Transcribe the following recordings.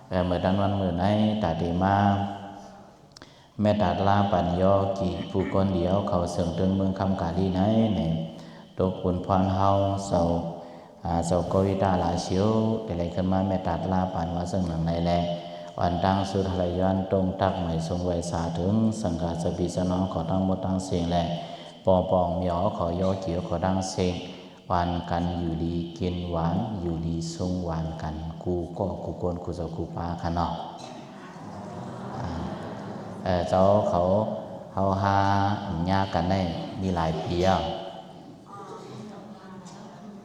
เมื่อดันวันเมื่อไหนตาดีมาแม่ตาลาปัญญอกี่ผู้คนเดียวเขาเสริมตึงเมืองคำกาลีไหนเนี่ยตกปุ่นพรเฮาเสาโกวิตาลาเชียวแต่ไรขึ้นมาแม่ตาลาปัญว่าซึ่งหนังในแลวันดังสุดทะย้อนตรงตักใหม่ทรงไวสาถึงสังกาสบีสนองขอตั้งหมดตั้งเสียงแหละปองเหมียวขอยอเกี่ยวขอดังเสียงวันกันอยู่ดีกินหวานอยู่ดีทรงหวานกันกูก็กูโกนกูจะกูปาขนอเจ้าเขาหาญากันได้มีหลายปี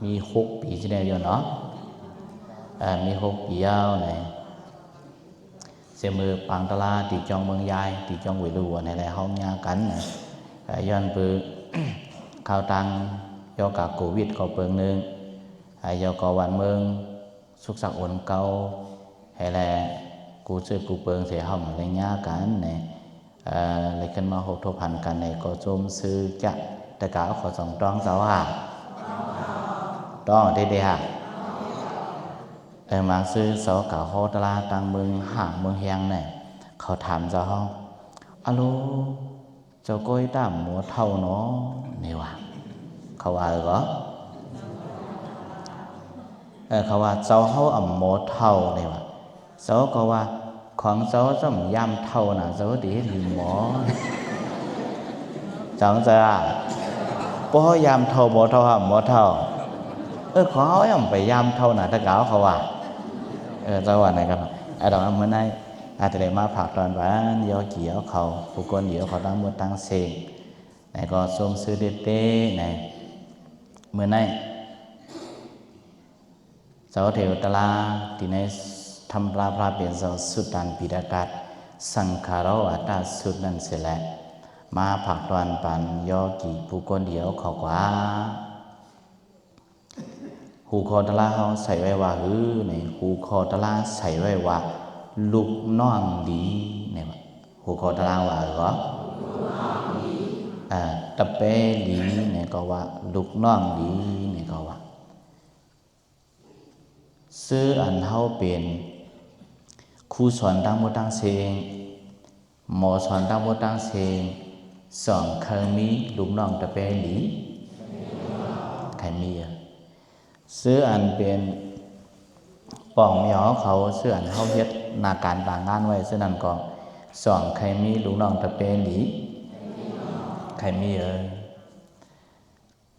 มี6 ปีที่ได้อยู่เนาะมี6 ปีเนี่ยเสมือปังตลาตีจองเมืองยายตีจองหวยลัวในแหละห้องญากันนะย้อนปือข่าวตังยอกาโควิดเขาเปิงนึงยอกาวันเมืองสุกสักอุ่นเก่าให้แหละกูซื้อกูเปิงเสียห้องอะไรญากันเนี่ยเลยขึ้นมาหกทบพันกันในก็จมซื้อจะแต่กาขอส่งต้องเจ้าต้องได้เดียมาซื้อสอเก่าโฮตลาตังเมืองห่างเมืองเฮียงเนี่ยเขาถามเจ้าห้องอะลูเจ้าก้อยตามหมัวเท่าเนาะนี่วะเขาว่าเหรอเขาว่าเจ้าเขาอ่ำหมัวเท่านี่วะเจ้าก็ว่าของเจ้าจะยำเท่าน่ะเจ้าดีหรือหมอจังจะเพราะยำเท่าหมัวเท่าหมัวเท่าขอเขาไปยำเท่าน่ะถ้าเก่าเขาว่าเจ้าว่าไหนกันดอกเมื่อไหร่อาจจะได้มาผักตอนวันยอเกี่ยวเขาผู้คนเดียวเขาตั้งมือตั้งเสงไหนก็ทรงซื้อเด็ดเต้ไหนเมื่อไหร่เจ้าเทวตลาที่ในทำปลาเปลี่ยนเจ้าสุดดันปิดากาศสังขารอัตตาสุดนั่นเสียแหละมาผักตอนปันยอกี่ผู้คนเดียวเขากว่าหูคอตะลาเขาใส่ไว้ว่าเนี่ยหูคอตะลาใส่ไว้ว่าลูกน้องดีเนี่ยหูคอตะลาว่าเหรอตะเปดีเนี่ยก็ว่าลูกน้องดีเนี่ยก็ว่าซื้ออันเขาเป็นครูสอนตั้งโมตั้งเซงหมอสอนตั้งโมตั้งเซงสอนเคยมีลูกน้องตะเปดีใครมีซื้ออันเป็นป่องเหมียวเขาซื้ออันเขาเฮ็ดนาการต่างงานไว้ซื้อนั่นก็สองใครมีลูกน้องตะเปหลีใครมี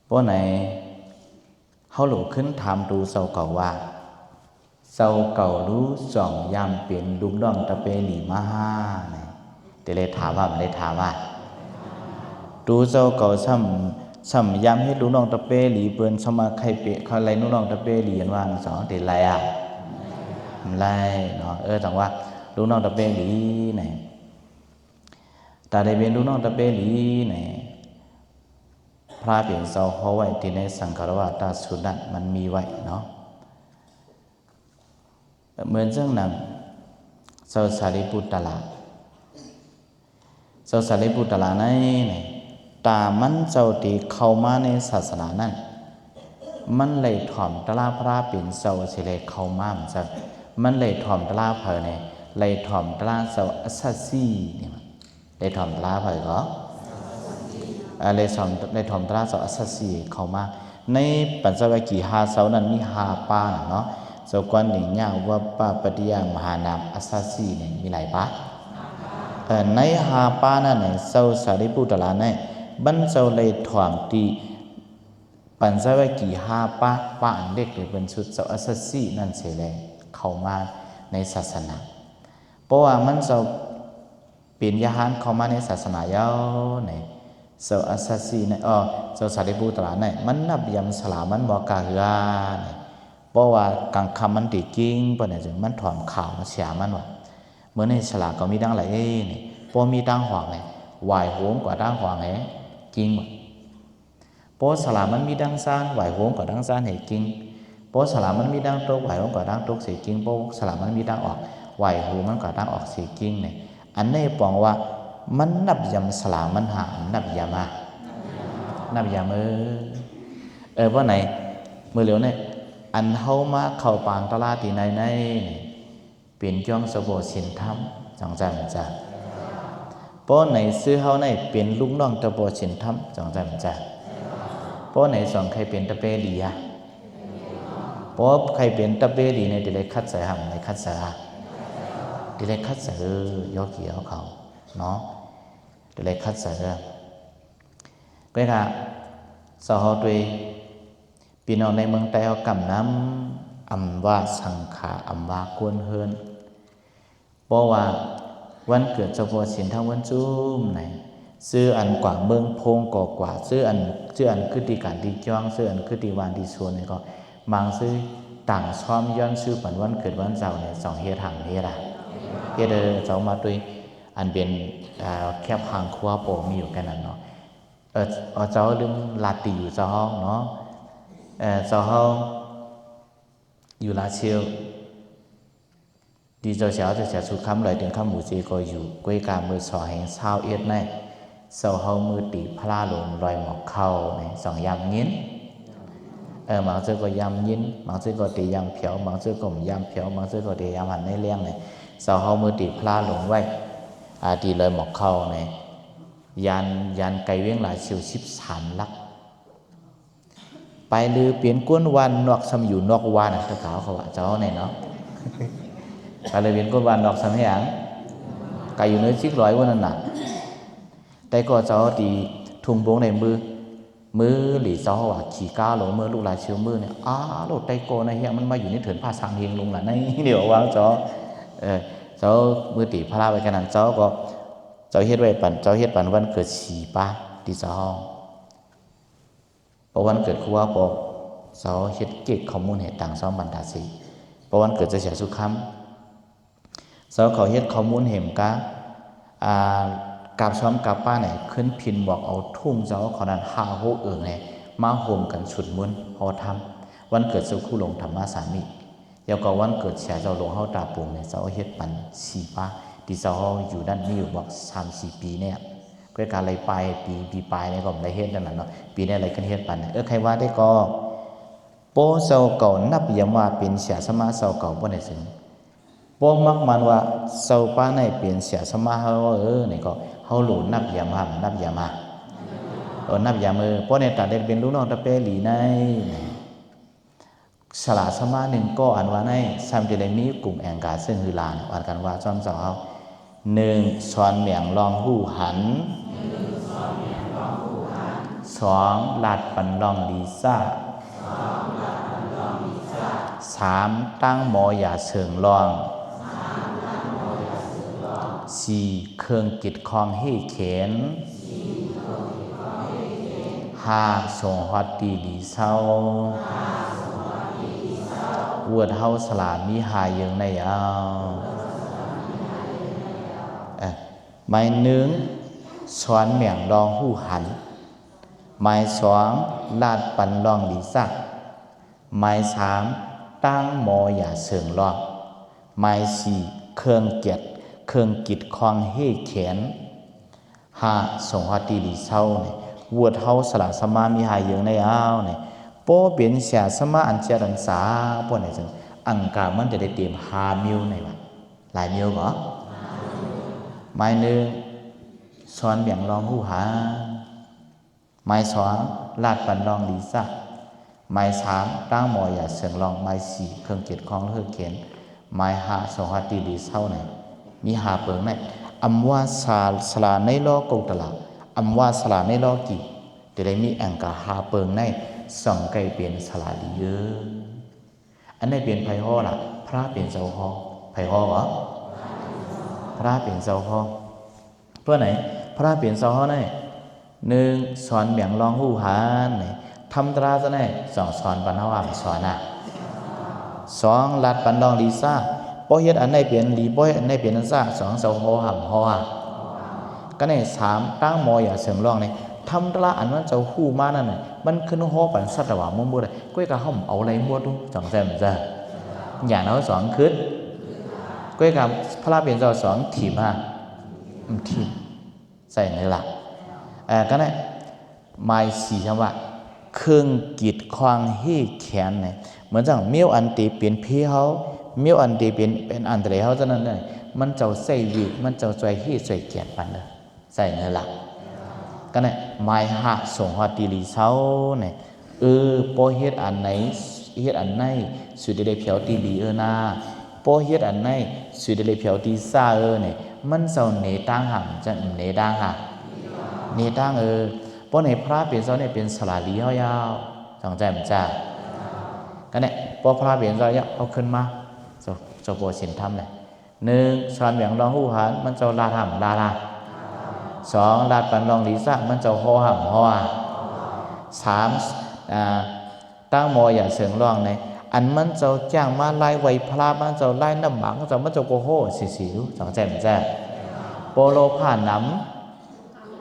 เพราะไหนเขาหลุดขึ้นถามดูเสาเก่าว่าเสาเก่ารู้สองยามเปลี่ยนลูกน้องตะเปหลีมาห้าเนี่ยแต่เลยถามว่าไม่ได้ถามว่าดูเสาเก่าซ้ำย้ำให้ลูกน้องตะเปหลีเปิ้นสมาใครเปะเขาไรลูกน้องตะเปหลีว่าสองติไรไรเนาะจังว่าลูกน้องตะเปหลีไหนแต่ได้เป็นลูกน้องตะเปหลีไหนพระเปลี่ยนเสาเขาไว้ที่ในสังขารวัฏสุนัตมันมีไว้เนาะเหมือนเรื่องนั้นเสาสารีปุตตะไหนตามันเจ้าตีเข้ามาในศาสนานั้นมันเลยถ่อมตลาพระเป็นเจ้าสิเลยเข้ามาเหมือนกันมันเลยถ่อมตลาเผยเนี่ยเลยถ่อมตลาเจ้าอัสซัสซีเนี่ยเลยถ่อมตลาเผยก็เลยถ่อมตลาเจ้าอัสซัสซีเข้ามาในปัญจวัคคีย์5เสานั้นมี5ป้าเนาะเจ้ากวนหนึ่งย่างว่าป้าปฏิยามหานามอัสซัสซีเนี่ยมีหลายป้าใน5ป้านั้นเนี่ยเจ้าสารีปุตตะเนี่ยบันเจ้าเลยถ่อมตีปัญจวัคคีย์5ป้าอันเด็กหรือเป็นชุดเจ้าอัสซัสซีนั่นเสียเลยเข้ามาในศาสนาเพราะว่ามันจะเปลี่ยนยาหานเข้ามาในศาสนายาวในเจ้าอัสซัสซีในเจ้าสารีปุตตะในมันนับยำสลามันบอกกาเฮือในเพราะว่ากังคำมันตีกิ้งเพราะเนี่ยจึงมันถ่อมข่าวมาเสียมันว่าเมื่อในฉลาก็มีดังไรนี่พอมีดังหวังเลยไหวโหงกว่าดังหวังเลยกิ้งหมดเพราะสลามันมีดังซานไหวโหงกว่าดังซานให้กิ้งเพราะสลามันมีดังตกไหวโหงกว่าดังตกเสียกิ้งเพราะสลามันมีดังออกไหวโหงมันกว่าดังออกเสียกิ้งเนี่ยอันนี้ปองว่ามันนับยำสลามันหานับยามานับยาเพราะไหนเมื่อเหลียวเนี่ยอันเฮามาเข้าปางตลาดที่ใน เป็นจ้องสบสินธรรมจังใจมันจะเพราะไหนซื้อเฮาในเป็นลูกน้องตะบสินธรรมจังใจมันจะเพราะไหนสองใครเป็นตะเปรีอะเพราะใครเป็นตะเปรีในดิเลคัดใส่หำในคัดใส่ดิเลคัดใส่ยอเกี่ยวเขาเนาะดิเลคัดใส่ก็ค่ะสาวตัวพี่น้องในเมืองไทยเขากำน้ำอำว่าสังขาอำว่ากวนเฮินเพราะว่าวันเกิดเจ้าพ่อสินทั้งวันจุ้มไหนซื้ออันกว่าเมืองพงกอกว่าซื้ออันคือดีการดีจ้องซื้ออันคือดีวานดีส่วนนี่ก็บางซื้อต่างซ้อมย้อนซื้อปันวันเกิดวันเสาร์เนี่ยสองเฮ็ดหังเฮ็ดอะเฮ็ดเจ้ามาด้วยอันเป็นแคบหางครัวโปมีอยู่แค่นั้นเนาะเจ้าลืมลาตีอยู่เจ้าห้องเนาะเจ้าห้องอยู่ลาเชียวดีเจ้าเช้าจะชุดคำเลยถึงคำหมูจีก็อยู่กวยการมือสอแห่งเช้าเอ็ดในเสาเฮามือตีพลาลงลอยหมอกเข้าในสองยำยินบางซื้อก็ยำยินบางซื้อก็ตียำเผียวบางซื้อก็ยำเผียวบางซื้อก็ตียำหันในเลี้ยงในเสาเฮามือตีพลาลงไว้ตีลอยหมอกเข้าในยันไก่เวียงหลายชิว13 ลักไปลือเปลี่ยนก้นวันนอกซ้ำอยู่นอกวันนะเขาว่าเจ้าไหนเนาะไปเลยเปลี่ยนก้นวันนอกซ้ำให้ยังไก่อยู่เนื้อชิกร้อยวันนั้นน่ะแต่ก็เจ้าตีทุ่งบงในมือหลีเจ้าว่าขี่ก้าวหลงมือลูกหลานเชียวมือเนี่ยโลดไตโกนะเฮียมันมาอยู่ในเถินผ้าสางเฮงลงหล่ะในเดี๋ยววางเจ้ามือตีพระไปกันนั้นเจ้าก็เจ้าเฮ็ดไว้ปันเจ้าเฮ็ดปันวันเกิด4 ป้าที่เจ้าห้องพอวันเกิดครูว่าบอกเจ้าเฮ็ดเก็บข้อมูลเหตุต่างซ้อมบรรดาสีพอวันเกิดจะเสียสุขคำเจ้าเขาเฮ็ดข้อมูลเหมกะกาบซ้อมกาบป้าไหนขึ้นพินบอกเอาทุ่งเจ้าเขานั้น5-6เนี่ยมาโฮมกันฉุดมุนพอทำวันเกิดเจ้าคู่ลงธรรมะสามีเดี๋ยวก็วันเกิดเสียเจ้าลงเฮาตาปุ่งเนี่ยเจ้าเฮ็ดปัน4 ป้าที่เจ้าอยู่ด้านนี้อยู่บอก3-4 ปีเนี่ยก็การอะไรไปปีปลายเนี่ยก็ได้เฮ็ดนั่นน่ะเนาะปีนี้อะไรขึ้นเฮ็ดปันใครว่าได้ก็โปเจ้าเก่านับยามว่าเป็นเสียสมาเจ้าเก่าบ่ได้ถึงโปมักมันว่าเจ้าป้าในเป็นเสียสมาเฮานี่ก็เฮาหลุนับยามว่านับยามมานับยามโปในตัดได้เป็นลูกน้องตะเปหลีในสละสมาหนึ่งก็อันว่าในซ้ำจะได้มีกลุ่มแองกาซึ่งคือลานอ่านกันว่าซ้อมเจ้าเฮา1สอนเหมียงลองหู้หัน2ลาดปันลองดีซ่า3ตั้งหมออย่าเชิงลอง4เครื่องกิจคองให้เข็น5ส่งฮอดตีดีเศร้าอวดเฮาสลามีหายยังในหมาย1สอนเหมียงลองหู้หันหมาย2ลาดปันลองดีซ่าหมาย3ตั้งหมออย่าเชิงลองหมาย4เครื่องกิจคองให้เข็น5ส่งฮอดตีดีเศร้าเนี่ยอวดเฮาสละสมามีหายยังในเนี่ยโปเป็นเสียสมาอันเจรันษาป้ไหนจังอังกามันจะได้เตรียม5 มิลในวันหลายมิลบ่หมาย1สอนเหมียงลองหู้หาหมาย2ลาดปันลองดีซ่าหมาย3ตั้งหมออย่าเสียงลองหมาย4เครื่องกิจคองเฮือเข็นหมาย5ส่งฮอดตีดีเศร้าไหนมี5เปิงในอำว่าสลาในล้อกงตลาดอำว่าสลาในล้อกี่จะได้มีอังกา5เปิงในส่องไก่เปลี่ยนสลาดีเยอะอันนี้เปลี่ยนไผฮ้อล่ะพระเปลี่ยนเจ้าฮ้อไผฮ้อวะพระเปลี่ยนเจ้าฮ้อเพื่อไหนพระเปลี่ยนเจ้าฮ้อใน1สอนเหมียงลองหู้หานนี่ทำตราซะแน่2สอนปันเฮาว่าสอน2ลาดปันดองลีซ่าบ่เฮ็ดอันใดเปลี่ยนลีบ่เฮ็ดอันใดเปลี่ยนอันซ่า2เจ้าฮ้อหำฮ้อก็ใน3ตั้งหมออย่าเสียงลองนี่ทำตราอันนั้นเจ้าฮู้มานั่นน่ะมันขึ้นฮ้อปันสัตว์ว่ามั่วๆได้ก้อยกะเฮาเอาอะไรมั่วดูจังแซ่บจ้ะอย่างเอา2ขึ้นก้อยกะพระเปลี่ยนเจ้า2ถีบถีบใส่ในหลักก็ได้หมาย4คำว่าเครื่องกีดขวางให้แขนเนี่ย เหมือนจังเมียวอันตีเป็นพี่เขาเมียวอันตีเป็นอันตรายเขาฉะนั้นเนี่ยมันเจ้าใส่วีมันเจ้าใจฮีใจเกียรติปันเด้อใส่เนื้อหลักก็เนี่ยหมายหักส่งฮอดตีลีเช้าเนี่ยพอเฮ็ดอันไหนเฮ็ดอันไหนสุดได้เพียวตีลีนาพอเฮ็ดอันไหนสุดได้เพียวตีซ่าเนี่ยมันเจ้าเนตั้งห่างจะเนดังห่างเนตั้งเพราะในพระเป็นเจ้าเนี่ยเป็นสลาลีเขายาวสองใจมันจ้าก็เนี่ยพอพระเป็นเจ้าเนี่ยเอาขึ้นมาเจ้าโปรสินทำเลยหนึ่งสอนแหวงรองหูหันมันเจ้าลาทำลาสองลาดปันรองลีซ่ามันเจ้าห่อห่ำห่อสามตั้งมออย่าเสียงร้องในอันมันเจ้าจ้างมาไล่ไวพระมันเจ้าไล่น้ำหมังเจ้ามันเจ้าโกโหสิวสองใจมันจ้าโปโลผ้าน้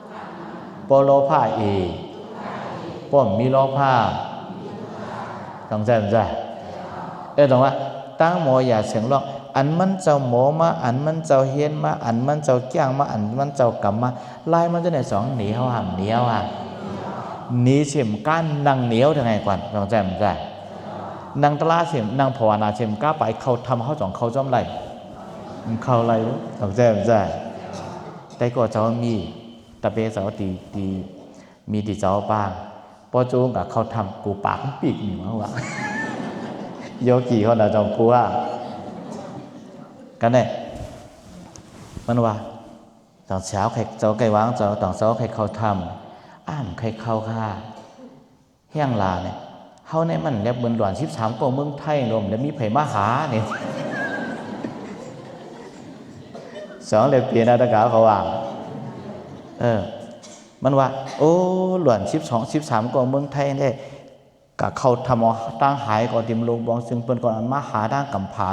ำโปโลผ้าป้อมมีโลผ้าสองใจมันจ้าตรงว่าตั้งมออย่าเสียงร้องอันมันเจ้าหมอมาอันมันเจ้าเฮียนมาอันมันเจ้าจ้างมาอันมันเจ้ากำมาไล่มันจะไหนสองเหนียวห่ำเหนียวหนีเฉียมก้านนางเหนียวยังไงก่อนลองใจมันใจนางตลาเฉียมนางภาวนาเฉียมก้าไปเขาทำเขาจ่องเขาจ้อมไหลเขาไหลลองใจมันใจแต่ก็เจ้ามีตะเปเจ้าตีมีตีเจ้าบ้างพอจูงกับเขาทำกูปากปีกหนึ่งว่ะโยกีเขาหน้าจอมพัวกันเนี่ยมันว่าตอนเช้าใครเจ้าไก่วางเจ้าตอนเช้าใครเขาทำใครเข้าค่าแห้งลาเนี่ยเขาเนี่ยมันแล้วเบิ่นหลวน13กว่าเมืองไทยรวมแล้วมีไผมาหาเนี่ยสองเลยเปลี่ยนอาตกาเขาว่ามันว่าโอ้หลวน13กว่าเมืองไทยเนี่ยกะเขาทำเอาตั้งหายก่อนติมลงบองซึ่งเปิ้นก่อนมาหาด้านกำผา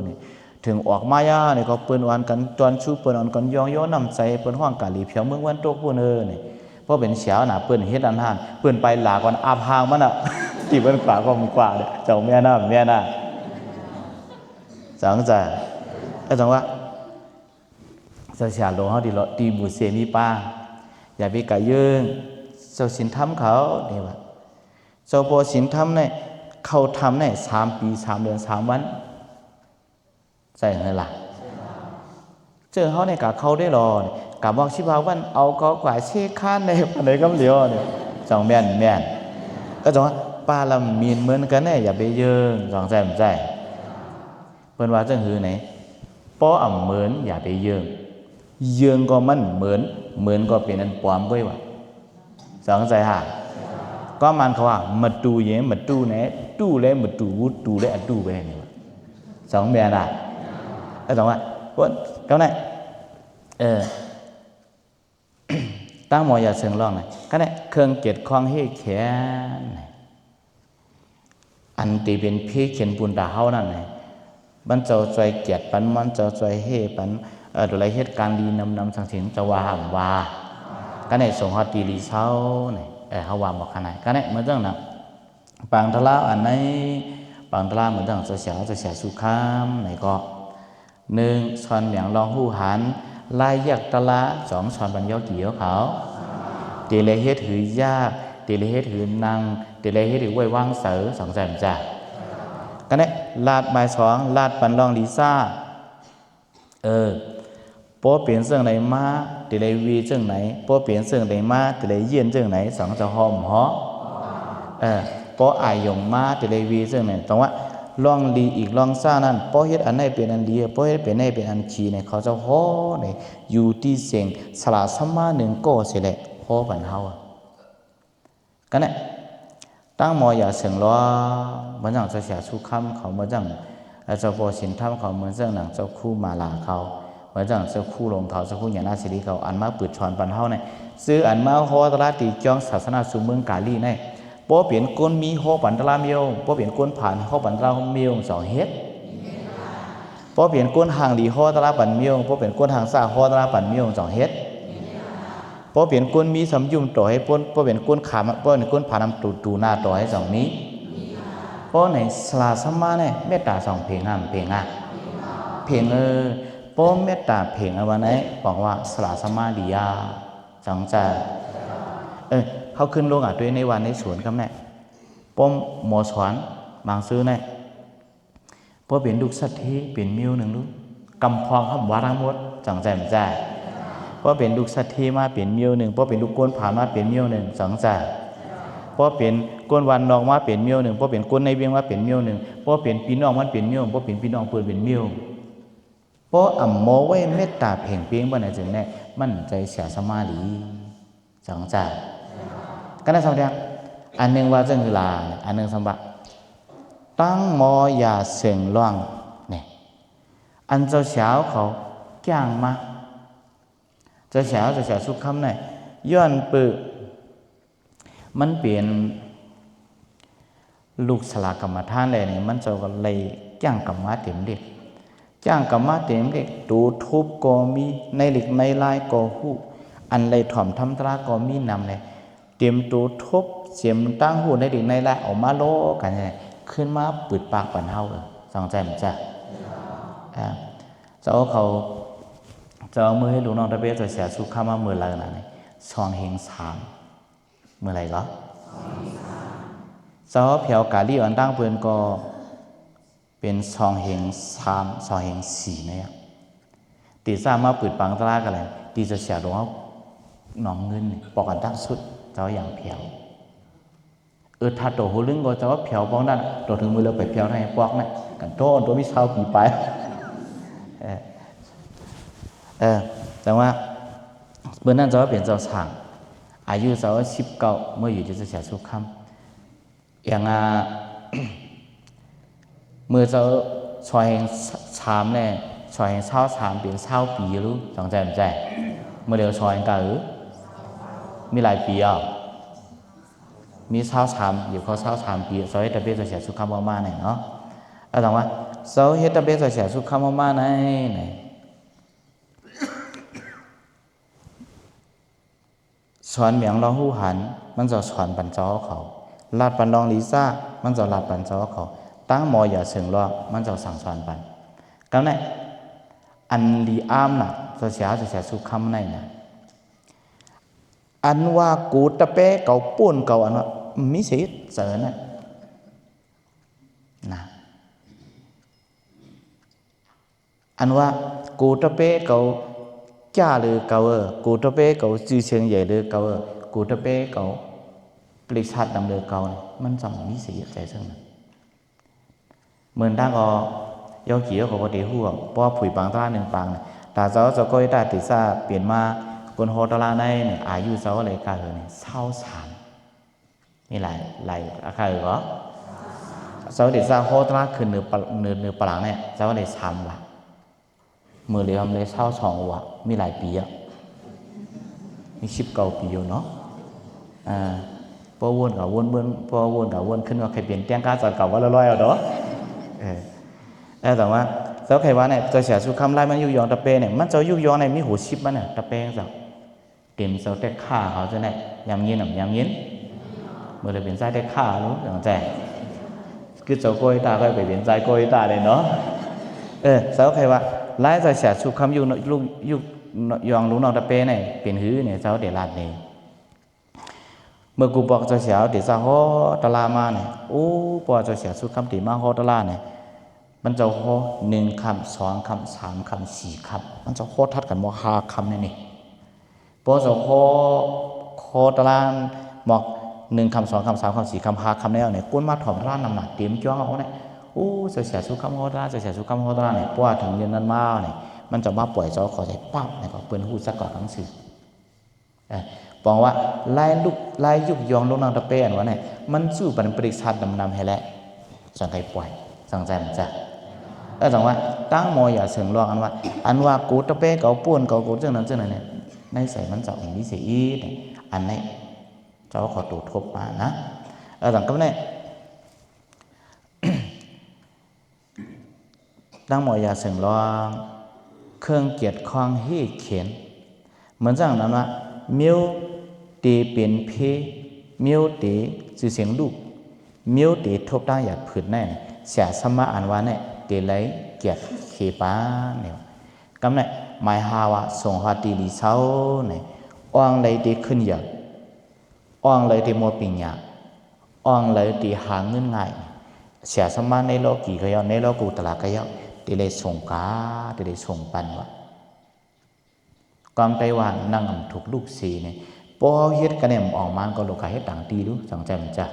นี่ถึงออกมาย่าเนี่ยก็เปิ้นวันกันจวนชูเปิ้นอ่อนกันยองโยนำใจเปิ้นห้องกะหลีเพียวเมืองวันโตกพุ่นนี่เพราะเป็นเสียวน่ะเปิ้นเฮ็ดอันหั่นเปิ้นไปหลาก่อนอาบหางมันน่ะที่เปิ้นกว่าก็มันกว่าเนี่ยเจ้าแม่น่ะจังจ้ะจังว่าเจ้าเสียโลเฮาดีหมู่เสมีป้าอย่าไปกะเยิงเจ้าศีลธรรมเขานี่ว่าเจ้าบ่ศีลธรรมเนี่ยเขาทำเนี่ย3ปี3เดือน3วันใส่เงินล่ะเจอเขาเนี่ยกะเขาได้รอกะบอกชิบาวันเอาก็กว่าเชี่ยข้านในปานใดก็เหลียวเนี่ยจังแม่นก็จังว่าปาละมีนเหมือนกันเนี่ยอย่าไปเยิงจังใจมันใจเพิ่นว่าจังหือไหนป้ออ่ำเหมือนอย่าไปเยิงก็มันเหมือนก็เป็นอันปลอมก้อยว่าจังใจหาก็มันเขาว่ามาตูเยมาตูเนี่ยตู้แล้วมาตูวูตูแล้วตู้ไปเนี่ยสองแม่น่ะก็จังว่าcái nàyตั้งหมออย่าเสียงร้องเลยก็เนี่ยเครื่องเกียรติคล้องให้แขนอันตีเป็นพี่เขียนบุญดาเฮานั่นไงมันเจ้าใจเกียรติปันมันเจ้าใจให้ปันอะไรเหตุการณ์ดีนำสังสิงจะว่าหำว่าก็เนี่ยส่งฮอดตีลีเช้าเนี่ยเฮาว่าบอกขนาดก็เนี่ยเหมือนจังน่ะปางทลาอันไหนปางทลาเหมือนจังจะเสียสุขามไหนก็หนึ่งสอนเหมียงลองหูหันลายยักตะละสองสอนบรรยาเกี่ยวเขาตีเลเฮ็ดหือยากตีเลเฮ็ดหือนังตีเลเฮ็ดหือไว้วางเสือสองแสนจ้ะกันเนี่ยลาดหมายสองลาดปันลองลิซ่าโป้เปลี่ยนเสื่องไหนมาตีเลวีเสื่องไหนโป้เปลี่ยนเสื่องไหนมาตีเลเยี่ยนเสื่องไหนสองจะหอมหอโป้อายยงมาตีเลวีเสื่องไหนตรงว่าลองลีอีกลองซ่านั่นพอเฮ็ดอันไหนเป็นอันดีพอเฮ็ดเป็นไหนเป็นอันขี้เนี่ยเขาจะฮ้อเนี่ยอยู่ที่เสียงสละสมาหนึ่งก็เสียแหละพอปันเฮากันเนี่ยตั้งมออย่าเสียงล้อเหมือนอย่างจะเสียสุขำเขาเหมือนอย่างเจ้าโปสินธรรมเขาเหมือนอย่างเจ้าคู่มาลาเขาเหมือนอย่างเจ้าคู่ลงเขาเจ้าคู่อย่างนาสิริเขาอันมาปืดชอนปันเฮาเนี่ยซื้ออันมาฮอตราตีจองศาสนาสุเมืองกาลีเนี่ยป้อเปลี่ยนก้นมีข้อปันตราเมียวป้อเปลี่ยนก้นผ่านข้อปันตราเมียวสองเฮ็ดป้อเปลี่ยนก้นห่างดีข้อตราปันเมียวป้อเปลี่ยนก้นห่างซ่าข้อตราปันเมียวสองเฮ็ดป้อเปลี่ยนก้นมีสำยุ่มต่อให้ป้อเปลี่ยนก้นขาป้อเปลี่ยนก้นผ่านนำตูหน้าต่อให้สองมีป้อในสลาสมาเนี่ยเมตตาสองเพลงเพลงป้อเมตตาเพลงวันไหนบอกว่าสลาสมาดียาจังใจเขาขึ้นลงด้วยในวันในสวนครับแม่ป้อมหมอสอน บางซื้อเนี่ยพอเป็นลูกสัตว์ที่เป็นมิวหนึ่งลูกกำพองคำว่าทั้งหมดจังใจมันใจพอเป็นลูกสัตว์ที่มาเป็นมิวหนึ่งพอเป็นลูกก้นผ่ามาเป็นมิวหนึ่งจังใจพอเป็นก้นวันนอกมาเป็นมิวหนึ่งพอเป็นก้นในเวียงมาเป็นมิวหนึ่งพอเป็นพี่น้องมันเป็นมิวพอเป็นพี่น้องเปิดเป็นมิวพออ่ำโมไว้เมตตาเพ่งเพียงบ่ไหนจึงเนี่ยมันใจเสียสมาธิจังใจก็ได้สำเร็จอันหนึ่งว่าจังคือลาอันหนึ่งสมบัติตั้งหมออย่าเสียงร้องเนี่ยอันเจ้าเช้าเขาจ้างมาเจ้าเช้าสุขคำเนี่ยย้อนปือมันเปลี่ยนลูกสลากรรมฐานเลยเนี่ยมันจะก็เลยจ้างกรรมะเต็มเด็กจ้างกรรมะเต็มเด็กดูทุบก็มีในหลิกในลายก็หูอันเลยถ่อมทำตราก็มีนำเลยเตรียมตัวทุบเสียมตั้งหูในหลิกในลายออกมาโลกันเนี่ยขึ้นมาปิดปากปันเฮาสองใจมันจะเจ้าเขาจะเอามือให้ลูกน้องตะเบียจะเสียสุขมาเมื่อไรนะเนี่ยช่องเฮงสามเมื่อไรเหรอเจ้าเผียวกาลี่อันตั้งเพื่อนก็เป็นช่องเฮงสามช่องเฮงสี่เนี่ยตีซ่ามาปิดปังตลาดกันเลยตีจะเสียลงเอาหนองเงินปอกกันตั้งสุดเจ้าอย่างเผียวถ้าตัวหูลึงก็จะว่าเผียวป้องนั่นตัวถึงมือเราไปเผียวให้ปอกนั่นกันโตตัวมิเช่าปีไปแต่ว่าเมื่อนั้นจะว่าเป็นเจ้าช่างอายุจะว่า19เมื่ออยู่จะเสียสุขคำอย่างเมื่อจะชอยชามเนี่ยชอยเช่าชามเป็นเช่าปีรู้สองใจมันใจเมื่อเดียวชอยกันมีหลายปีอ่ะมีเช่าชามอยู่เขาเช่าชามปีซอยตะเบียจะเสียสุขคำมากๆเนี่ยเนาะแล้วถามว่าซอยตะเบียจะเสียสุขคำมากๆเนี่ยสอนเหมียงรองหูหันมันจะสอนปันจ้อเขาลาดปันรองลิซ่ามันจะลาดปันจ้อเขาตั้งหมออย่าเสียงร้องมันจะสั่งสอนปันก็เนี่ยอันลีอามน่ะจะเสียสุขคำในนะอันว่ากูตะเป้เก่าป่วนเก่าอันว่ามิสิเจอน่ะนะอันว่ากูตะเป้เก่าจ้าหรือเก่ากูตะเป้เก่าจื้อเชียงใหญ่หรือเก่ากูตะเป้เก่าปริชัดดำเรือเก่ามันจำมิสิใจซึ่งเหมือนตั้งก็ยอกี่ก็พอดีหัวเพราะผุยปังตาหนึ่งปังแต่เจ้าจะก้อยตาติดซาเปลี่ยนมาคนโฮตลาในเนี่ยอายุเจ้าอะไรกันเนี่ยเศร้าสามนี่หลายอาการเหรอเจ้าติดซาโฮตลาคือเนื้อปลาเนี่ยเจ้าอะไรซ้ำละมือเลี้ยงเลยเศร้าสองวะมีหลายปีอ่ะมี19 ปีอยู่เนาะพอวนกับวนขึ้นว่าใครเปลี่ยนแปลงการจัดเก่าว่าลอยๆเอาเนาะแต่ว่าเจ้าใครว่าเนี่ยจะเสียสุขคำไล่มันยุยองตะเปเนี่ยมันจะยุยองในมีหูชิบมันเนี่ยตะเปจังเต็มเจ้าแต่ข่าเขาจะเนี่ยยำยินเมื่อเลยเป็นใจแต่ข่ารู้อย่างใจคือเจ้าโกยตาก็ไปเป็นใจโกยตาเลยเนาะเจ้าใครว่าไล่จะเสียสุขคำยุยองรู้นองตะเปเนี่ยเป็นหื้อเนี่ยเจ้าเดรัดเนี่ยเมื่อกูบอกจะเสียเดี๋ยวจะห่อตลามาเนี่ยโอ้พอจะเสียสุขคำตีมาห่อตลาเนี่ยมันจะห่อ1 คำ 2 คำ 3 คำ 4 คำมันจะห่อทัดกันว่า5 คำนี่พอจะห่อตลาหมอก1 คำ 2 คำ 3 คำ 4 คำ 5 คำแล้วเนี่ยก้นมาถ่อมตลาน้ำหนักเต็มจ้องเอาเนี่ยโอ้จะเสียสุขคำห่อตลาจะเสียสุขคำห่อตลาเนี่ยเพราะว่าถึงเดือนนั้นมาเนี่ยมันจะมาปล่อยเจ้าขอใจปั๊บเนี่ยก็เปิ้นหู้สักก่อนทั้งสื่อบอกว่าไล่ยุกยองลงนางตะเปนวะเนี่ยมันสู้ปันปริชัดดำให้แล้วสังใจปล่อยสังใจมันจะแล้วจังว่าตั้งมออย่าเสียงร้องอันว่ากูตะเปเก่าป่วนเก่ากูเจ้านั้นเนี่ยในใส่มันจะอย่างนี้เสียอีเนี่ยอันนี้เจ้าขอตูทบมานะแล้วจังก็เนี่ยตั้งมออย่าเสียงร้องเครื่องเกียรติคลองให้เขียนเหมือนจังนั้นว่ามิวตีเป็นเพมิวตีสื่อเสียงลูกมิวตีทบตั้งอยากผืนแน่เสียสมาอันว่าเนี่ยตีเลยเกียรติเขป้าเนี่ยกำเนี่ยหมายหาว่าส่งหาตีดีเช้าเนี่ยอ่างเลยตีขึ้นอยากอ่างเลยตีมัวปิญญาอ่างเลยตีหาเงินง่าย เสียสมาในโลกีก็ยอในโลกุตละก็ยอติเลยส่งกาติเลยส่งปันวะกองไต้หวันนั่งถูกลูกสีเนี่ยพอเฮ็ดกันเนี่ยออกมาก็ลูกกาเฮ็ดต่างตีดูจังใจมันจะ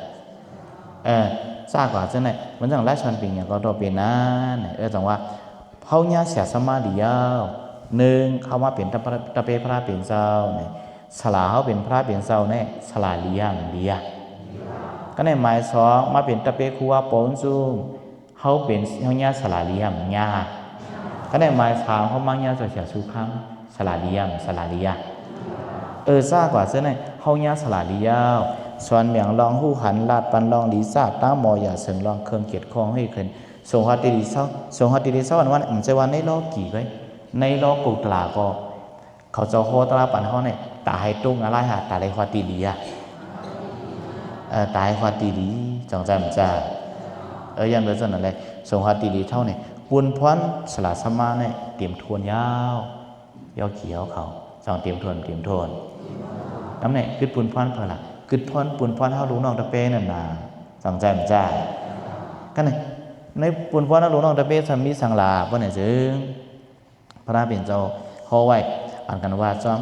ทราบกว่าจะไหนมันจังราชวันเป็นอย่างก็ตัวเป็นนั้นจังว่าเขาเนี่ยเสียสมาดียาวหนึ่งเขามาเป็นตะเปพระเป็นเจ้าเนี่ยสลาเขาเป็นพระเป็นเจ้าเนี่ยสลาเลียงเลียก็ในหมายสองมาเป็นตะเปครัวปนซูมเขาเป็นเขาเนี่ยสลาเลียงญาก็ในหมายสามเขามาเนี่ยจะเสียสุขังสลาเลียงสลาเลียทราบกว่าจะไหนเขาเนี่ยสลาเลียส่วนเมียงลองหู้หันลาดปันลองลีซาตั้งมออย่าเสริงลองเครื่องเกียรติคองให้ขึ้นส่งฮัตติริเศร้าส่งฮัตติริเศร้าวันผมจะวันในโลกกี่ไว้ในโลกกุตลาก็เขาจะโคตรปันเขาเนี่ยตายตุ้งอะไรฮะตายในฮัตติริตายฮัตติริจังใจมันจะยังเดินสนั่นเลยส่งฮัตติริเท่าเนี่ยปุนพรสละสมาเนี่ยเตรียมทวนยาวยาวเขียวเขาจังเตรียมทวนน้ำเนี่ยคือปุนพรเพล่ะกึดพรปุนพรเฮารู้น้องตะเป้นั่นน่ะสังใจมันจ้ากันนี่ในปุนพรเฮารู้น้องตะเป้สามีสังลาบ่ไหนจึงพระเป็นเจ้าเฮาไว้อ่านกันว่าจ้อม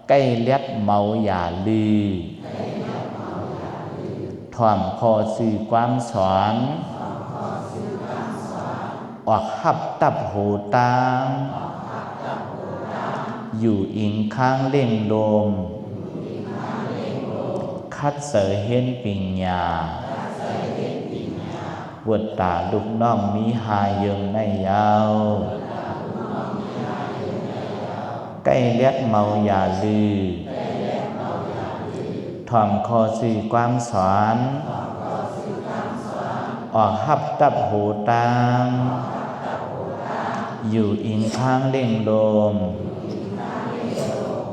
ใกล้เลียดเมาอย่าลือถ่อมคอสื่อความสอนออกหับตับโหตามอยู่อิงข้างเล่งลมคัดเสยเห็นปิญญาบวดตาลูกน้องมีหายเยิงในยาวใกล้เลียดเมาอย่าลือถ่อมคอสื่อความสอนออกหับตับหูตามอยู่อิงข้างเล่งลม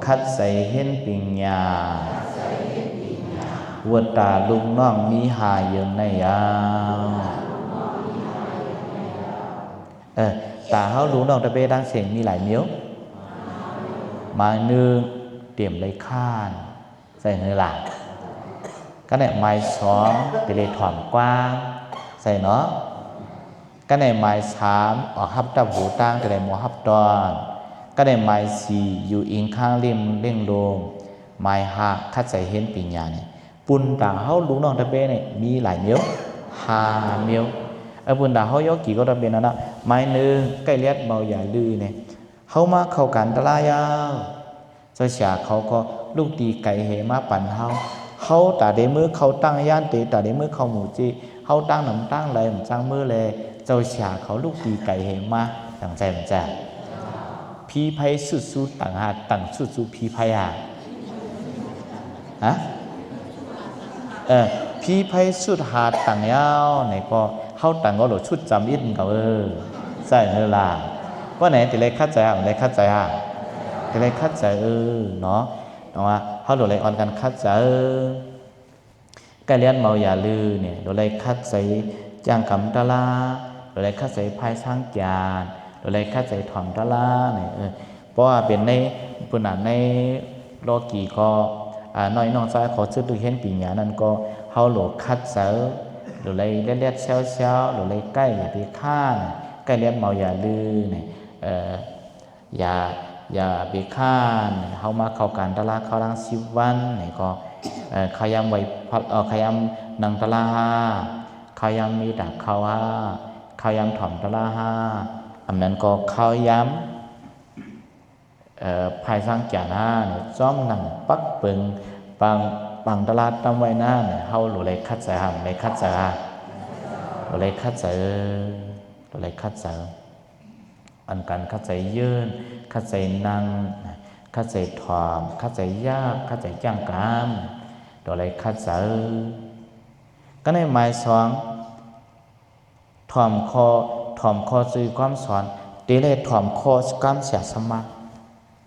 คัดใส่เห็นปิญญาวดตาลุงน้องมีหายยังในยาวตาเขาลุงน้องตะเบดังเสียงมีหลายมิ้วมาหนึ่งเตรียมเลยข้านใส่เนื้อหลังก็เนี่ยไม้สองไปเลยถ่อมกว้างใส่เนาะก็เนี่ยไม้สามออกฮับตับหูตั้งแต่เลยหมอฮับตอนก็เนี่ยไม้สี่อยู่อิงข้างริมเร่งลงไม้ห้าคัดใส่เห็นปิญญาเนี่ยปุ่นต่างเขาลุงน้องตะเบเนี่ยมีหลายเมียว5เมียวปุ่นต่างเขายกกี่ก็ตะเบนั่นนะไม้หนึ่งใกล้เลียดเมาอย่าลือเนี่ยเขามาเข้ากันตะลายาวเจ้าเสียเขาก็ลูกตีไก่เหมาปั่นเขาตาเดมือเขาตั้งย่านเตตาเดมือเขาหมูจีเขาตั้งหนำตั้งเลยมันจ้างมือเลยเจ้าเสียเขาลูกตีไก่เหมาตั้งใจมันจะพีไพสุดต่างหาต่างสุดพีไพฮะพี่ไพสุดหาต่างยาวไหนก็เข้าต่างก็หลุดชุดจำอินเขาใส่เนื้อลาว่าไหนแต่เลยคัดใจอะไรคัดใจแต่เลยคัดใจเนาะว่าเขาหลุดเลยออนกันคัดใจการเลี้ยนเมาอย่าลือเนี่ยหลุดเลยคัดใจจางกำตะลาหลุดเลยคัดใจภายสร้างจานหลุดเลยคัดใจถ่อมตะลาเนี่ยเพราะว่าเป็นในปุ่นในโลกีก็น้อยน้องชายขอชื่อดูเห็นปีญานั่นก็เขาหลดคัดเสือหรือเลยเลียดเช้าหรือเลยใกล้อย่าไปฆ่าใกล้เลียดเมาอย่าลือเนี่ยอย่าไปฆ่าเขามาเข้าการตลาดเขาลัง10 วันเนี่ยก็ขยำไว้ขยำนังตลาดขยำมีดักเขาขยำถ่อมตลาดอันนั้นก็ขยำภายสร้างจานาเนี่ยจ้อมหนังปักเปิงปังตลาดตำไว้หน้าเนี่ยเฮาหลุเลยคัดใส่หลุเลยคัดใส่หลุเลยคัดใส่หลุเลยคัดใส่อันกันคัดใส่ยืนคัดใส่นั่งคัดใส่ถอมคัดใส่ยากคัดใส่จ้างกามหลุเลยคัดใส่ก็ในหมายสองถ่อมคอสื่อความสอนตีเลยถ่อมคอกามเสียสมา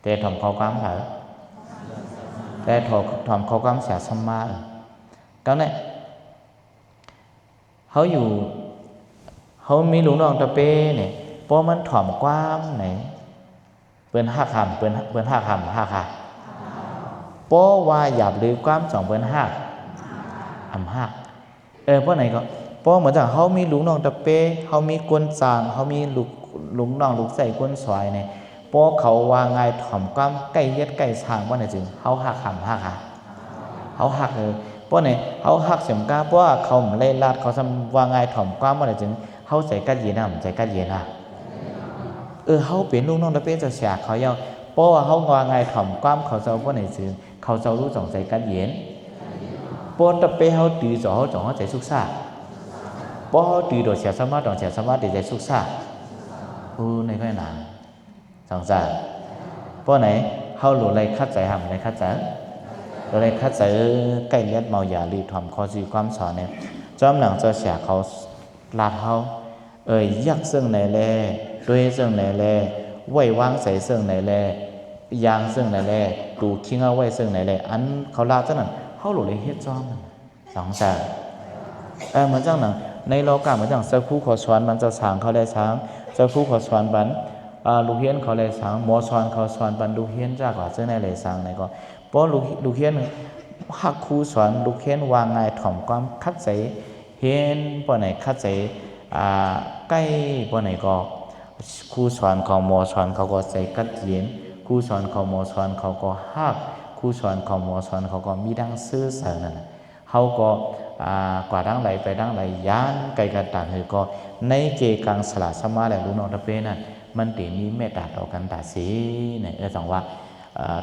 แต่ถ่อมคอกามเหรอแต่ถ่อมคอกามเสียสมาก็เนี่ยเขาอยู่เขามีหลุงน้องตะเป้เนี่ยเพราะมันถ่อมความไหนเปิ้น5 คำเปิ้น5 คำ5 ค่ะเพราะว่าหยาบหรือความ2 เปิ้น5 5เพราะไหนก็ เพราะเหมือนจากเฮามีลูกน้องตะเป้เฮามีกวนจางเฮามีลูกน้องลูกใส่กวนสวยเนี่ยเพราะเขาว่าไงถ่อมความใกล้เฮ็ดใกล้สร้างว่าไหนจึงเฮาหักหำหักเฮาหักเพราะไหนเฮาหักเสียมกาเพราะว่าเขาไม่ได้ลาดเขาทำว่าไงถ่อมความว่าไหนจึงเฮาใจกัดเย็นอ่ะใจกัดเย็นอ่ะเฮาเป็นลูกน้องตะเป้จะเสียเขาเยาเพราะว่าเฮาว่าไงถ่อมความเขาเจ้าว่าไหนจึงเขาเจ้ารู้จ่องใจกัดเย็นเพราะตะเป้เฮาตีจ่อเฮาจ่องเฮาใจสุขซาเพราะตีโดดเสียสมาดองเสียสมาดีใจสุขซาในค่อยนานสองสารเพราะไหนเฮาหลุดเลยคัดใจหำเลยคัดใจหลุดเลยคัดใจใกล้เลียดเมาอย่ารีถ่อมคอจีความสอนเนี่ยจอมหลังจะเสียเขาลาดเฮายักซึ่งไหนแลด้วยซึ่งไหนแลไว้วางใส่ซึ่งไหนแลยางซึ่งไหนแลดูคิงเอาไว้ซึ่งไหนแลอันเขาลาดจังนั้นเฮาหลุดเลยเฮ็ดจอมสองสารเหมือนจังหนังในโลกาเหมือนจังสักผู้ขอสอนมันจะสางเขาได้ช้างสักผู้ขอสอนบันลูกเฮียนเขาเลยสางหมอสอนเขาสอนบันลูกเฮียนจ้ากว่าซึ่งในเลยสางในก็เพราะลูกเฮียนหักครูสอนลูกเฮียนวางไงถ่อมความคัดใจเฮียนป้อไหนคัดใจใกล้ป้อไหนก็ครูสอนเขาหมอสอนเขาก็ใจกัดเย็นครูสอนเขาหมอสอนเขาก็หักครูสอนเขาหมอสอนเขาก็มีดังซื่อเสริญนั่นเขาก็กว่าดังไหลไปดังไหลยานไกลกันต่างคือก็ในเกกังสละสมาและลูกน้องตะเป้นั่นมันตีมีเมตตาต่อกันตาสีเนี่ยจังว่า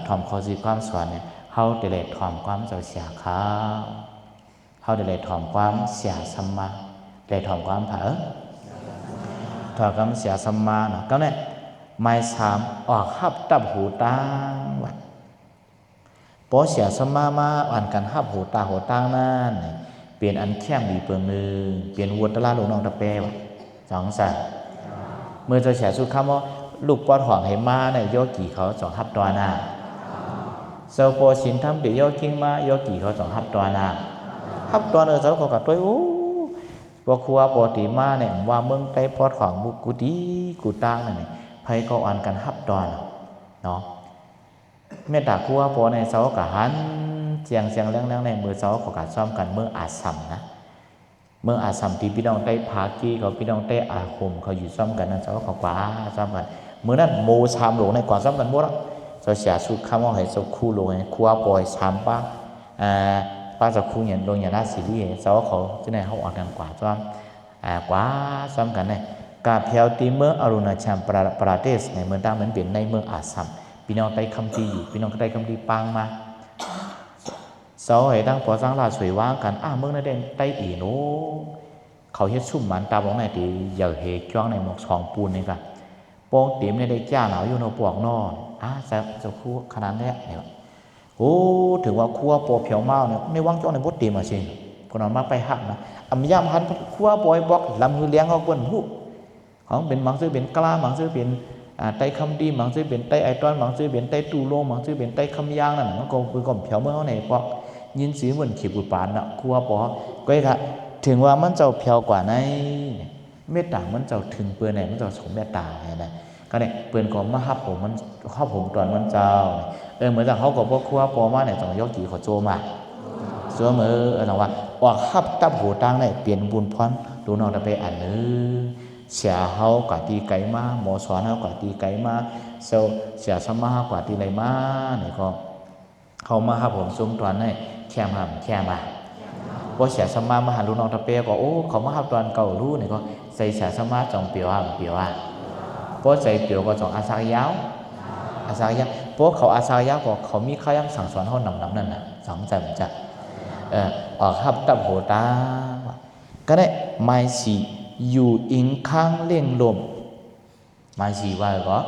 ถ่อมคอซีความสอนเนี่ยเขาเดเลถ่อมความเจ้าเสียเขาเขาเดเลถ่อมความเสียสมาเดเลถ่อมความเผลอถ่อมความเสียสมาเนาะก็เนี่ยไม่สามออกหับตับหูตาวัดพอเสียสมามาอ่านกันหับหูตาหูตานั่นเปลี่ยนอันแข้งมีเปลืองนึงเปลี่ยนวัวตะลาลูกน้องตะเป้สองสามเมื่อจะเสียสุดคำว่าลูกปอดห่วงให้มาเนี่ยย่อกี่เขาสองหับตัวหน้าเซลโปสินทำเดี๋ยวย่อกิ้งมาย่อกี่เขาสองหับตัวหน้าหับตัวเนอเจ้าเขากับตัวปอครัวปอตีมาเนี่ยว่าเมืองใต้ปอดห่วงบุกูดีกูตั้งเนี่ยไพ่ก็อ่านกันหับตัวเนาะเมื่อตาครัวปอในเจ้ากับหันเสียงเรื่องในมือเจ้าเขากับซ้อมกันเมื่ออาสัมนะเมื่ออาสัมที่พี่น้องได้พากี้เขาพี่น้องได้อาคมเขาอยู่ซ้อมกันนั่นเจ้าเขากว่าซ้อมกันเมื่อนั้นโมชามหลงในกว่าซ้อมกันหมดแล้วเจ้าเสียสุดคำว่าให้เจ้าคู่ลงให้คู่ปอยชามป้าจะคู่อย่างลงอย่างน่าสิริเจ้าเขาที่ไหนเขาออกกันกว่าซ้อมกว่าซ้อมกันเนี่ยกาเพียวตีเมื่ออรุณชามประเทศในเมืองต่างเหมือนเป็นในเมืองอาสัมพี่น้องได้คำที่อยู่พี่น้องก็ได้คำที่ปังมาเสาให้ตั้งพอสร้างลาสวยว่างกันเมื่อนั้นได้ไต้อีโนเขาเฮ็ดซุ่มมันตาบอกไหนตีอย่าเฮจ้องในหมอกสองปูนนี่กันโป้งเต็มในได้จ้าหนาวอยู่ในปวกนอนจะคู่ขนาดนี้เนี่ยถือว่าคู่ปอเพียวเมาเนี่ยในว่างจ้องในบดเต็มมาสิคนนั้นมาไปหักนะยามหันคู่ปอยบอกลำมือเลี้ยงเขาเปิ้นผู้ของเป็นบางซื้อเป็นกล้าบางซื้อเป็นไต้คำดีบางซื้อเป็นไต้ไอตอนบางซื้อเป็นไต้ตูโลบางซื้อเป็นไต้คำยางนั่นมันก็เป็นก่อมเพียวเมื่อเขาไหนปอกยินสีเหมือนขีบุปานน่ะครัวปอก็ค่ะถึงว่ามันเจ้าเพียวกว่าในเมตตามันเจ้าถึงเปื่อนไหนมันเจ้าสมเมตตาเนี่ยก็เนี่ยเปื่อนก็มาฮับผมมันฮับผมตอนมันเจ้าเหมือนจากเขาก็บอกครัวปอมาเนี่ยต้องยกกี่ขอโจมาโจมือแต่ว่าออกฮับตับหูตังเนี่ยเปลี่ยนบุญพรดูน้องตะไปอ่านเสียเขากว่าตีไก่มาหมอสอนเขากว่าตีไก่มาเสียสมาเขากว่าตีไรมาเนี่ยก็เขามาฮับผมซุ้มตอนเนี่ยแค่มาพอเสียสมามาหาลูกน้องตะเปียก็เขามาหับตอนเก่ารู้เนี่ยก็ใส่เสียสมาจองเปียวพอใส่เปียวก็จองอาสายาวพวกเขาอาสายาวก็เขามีข้ายังสั่งสอนเขานำนั่นน่ะสองใจมันจะออกหับตับหัวตาก็ได้ไม่สีอยู่อิงข้างเล่งลมไม่สีว่าก็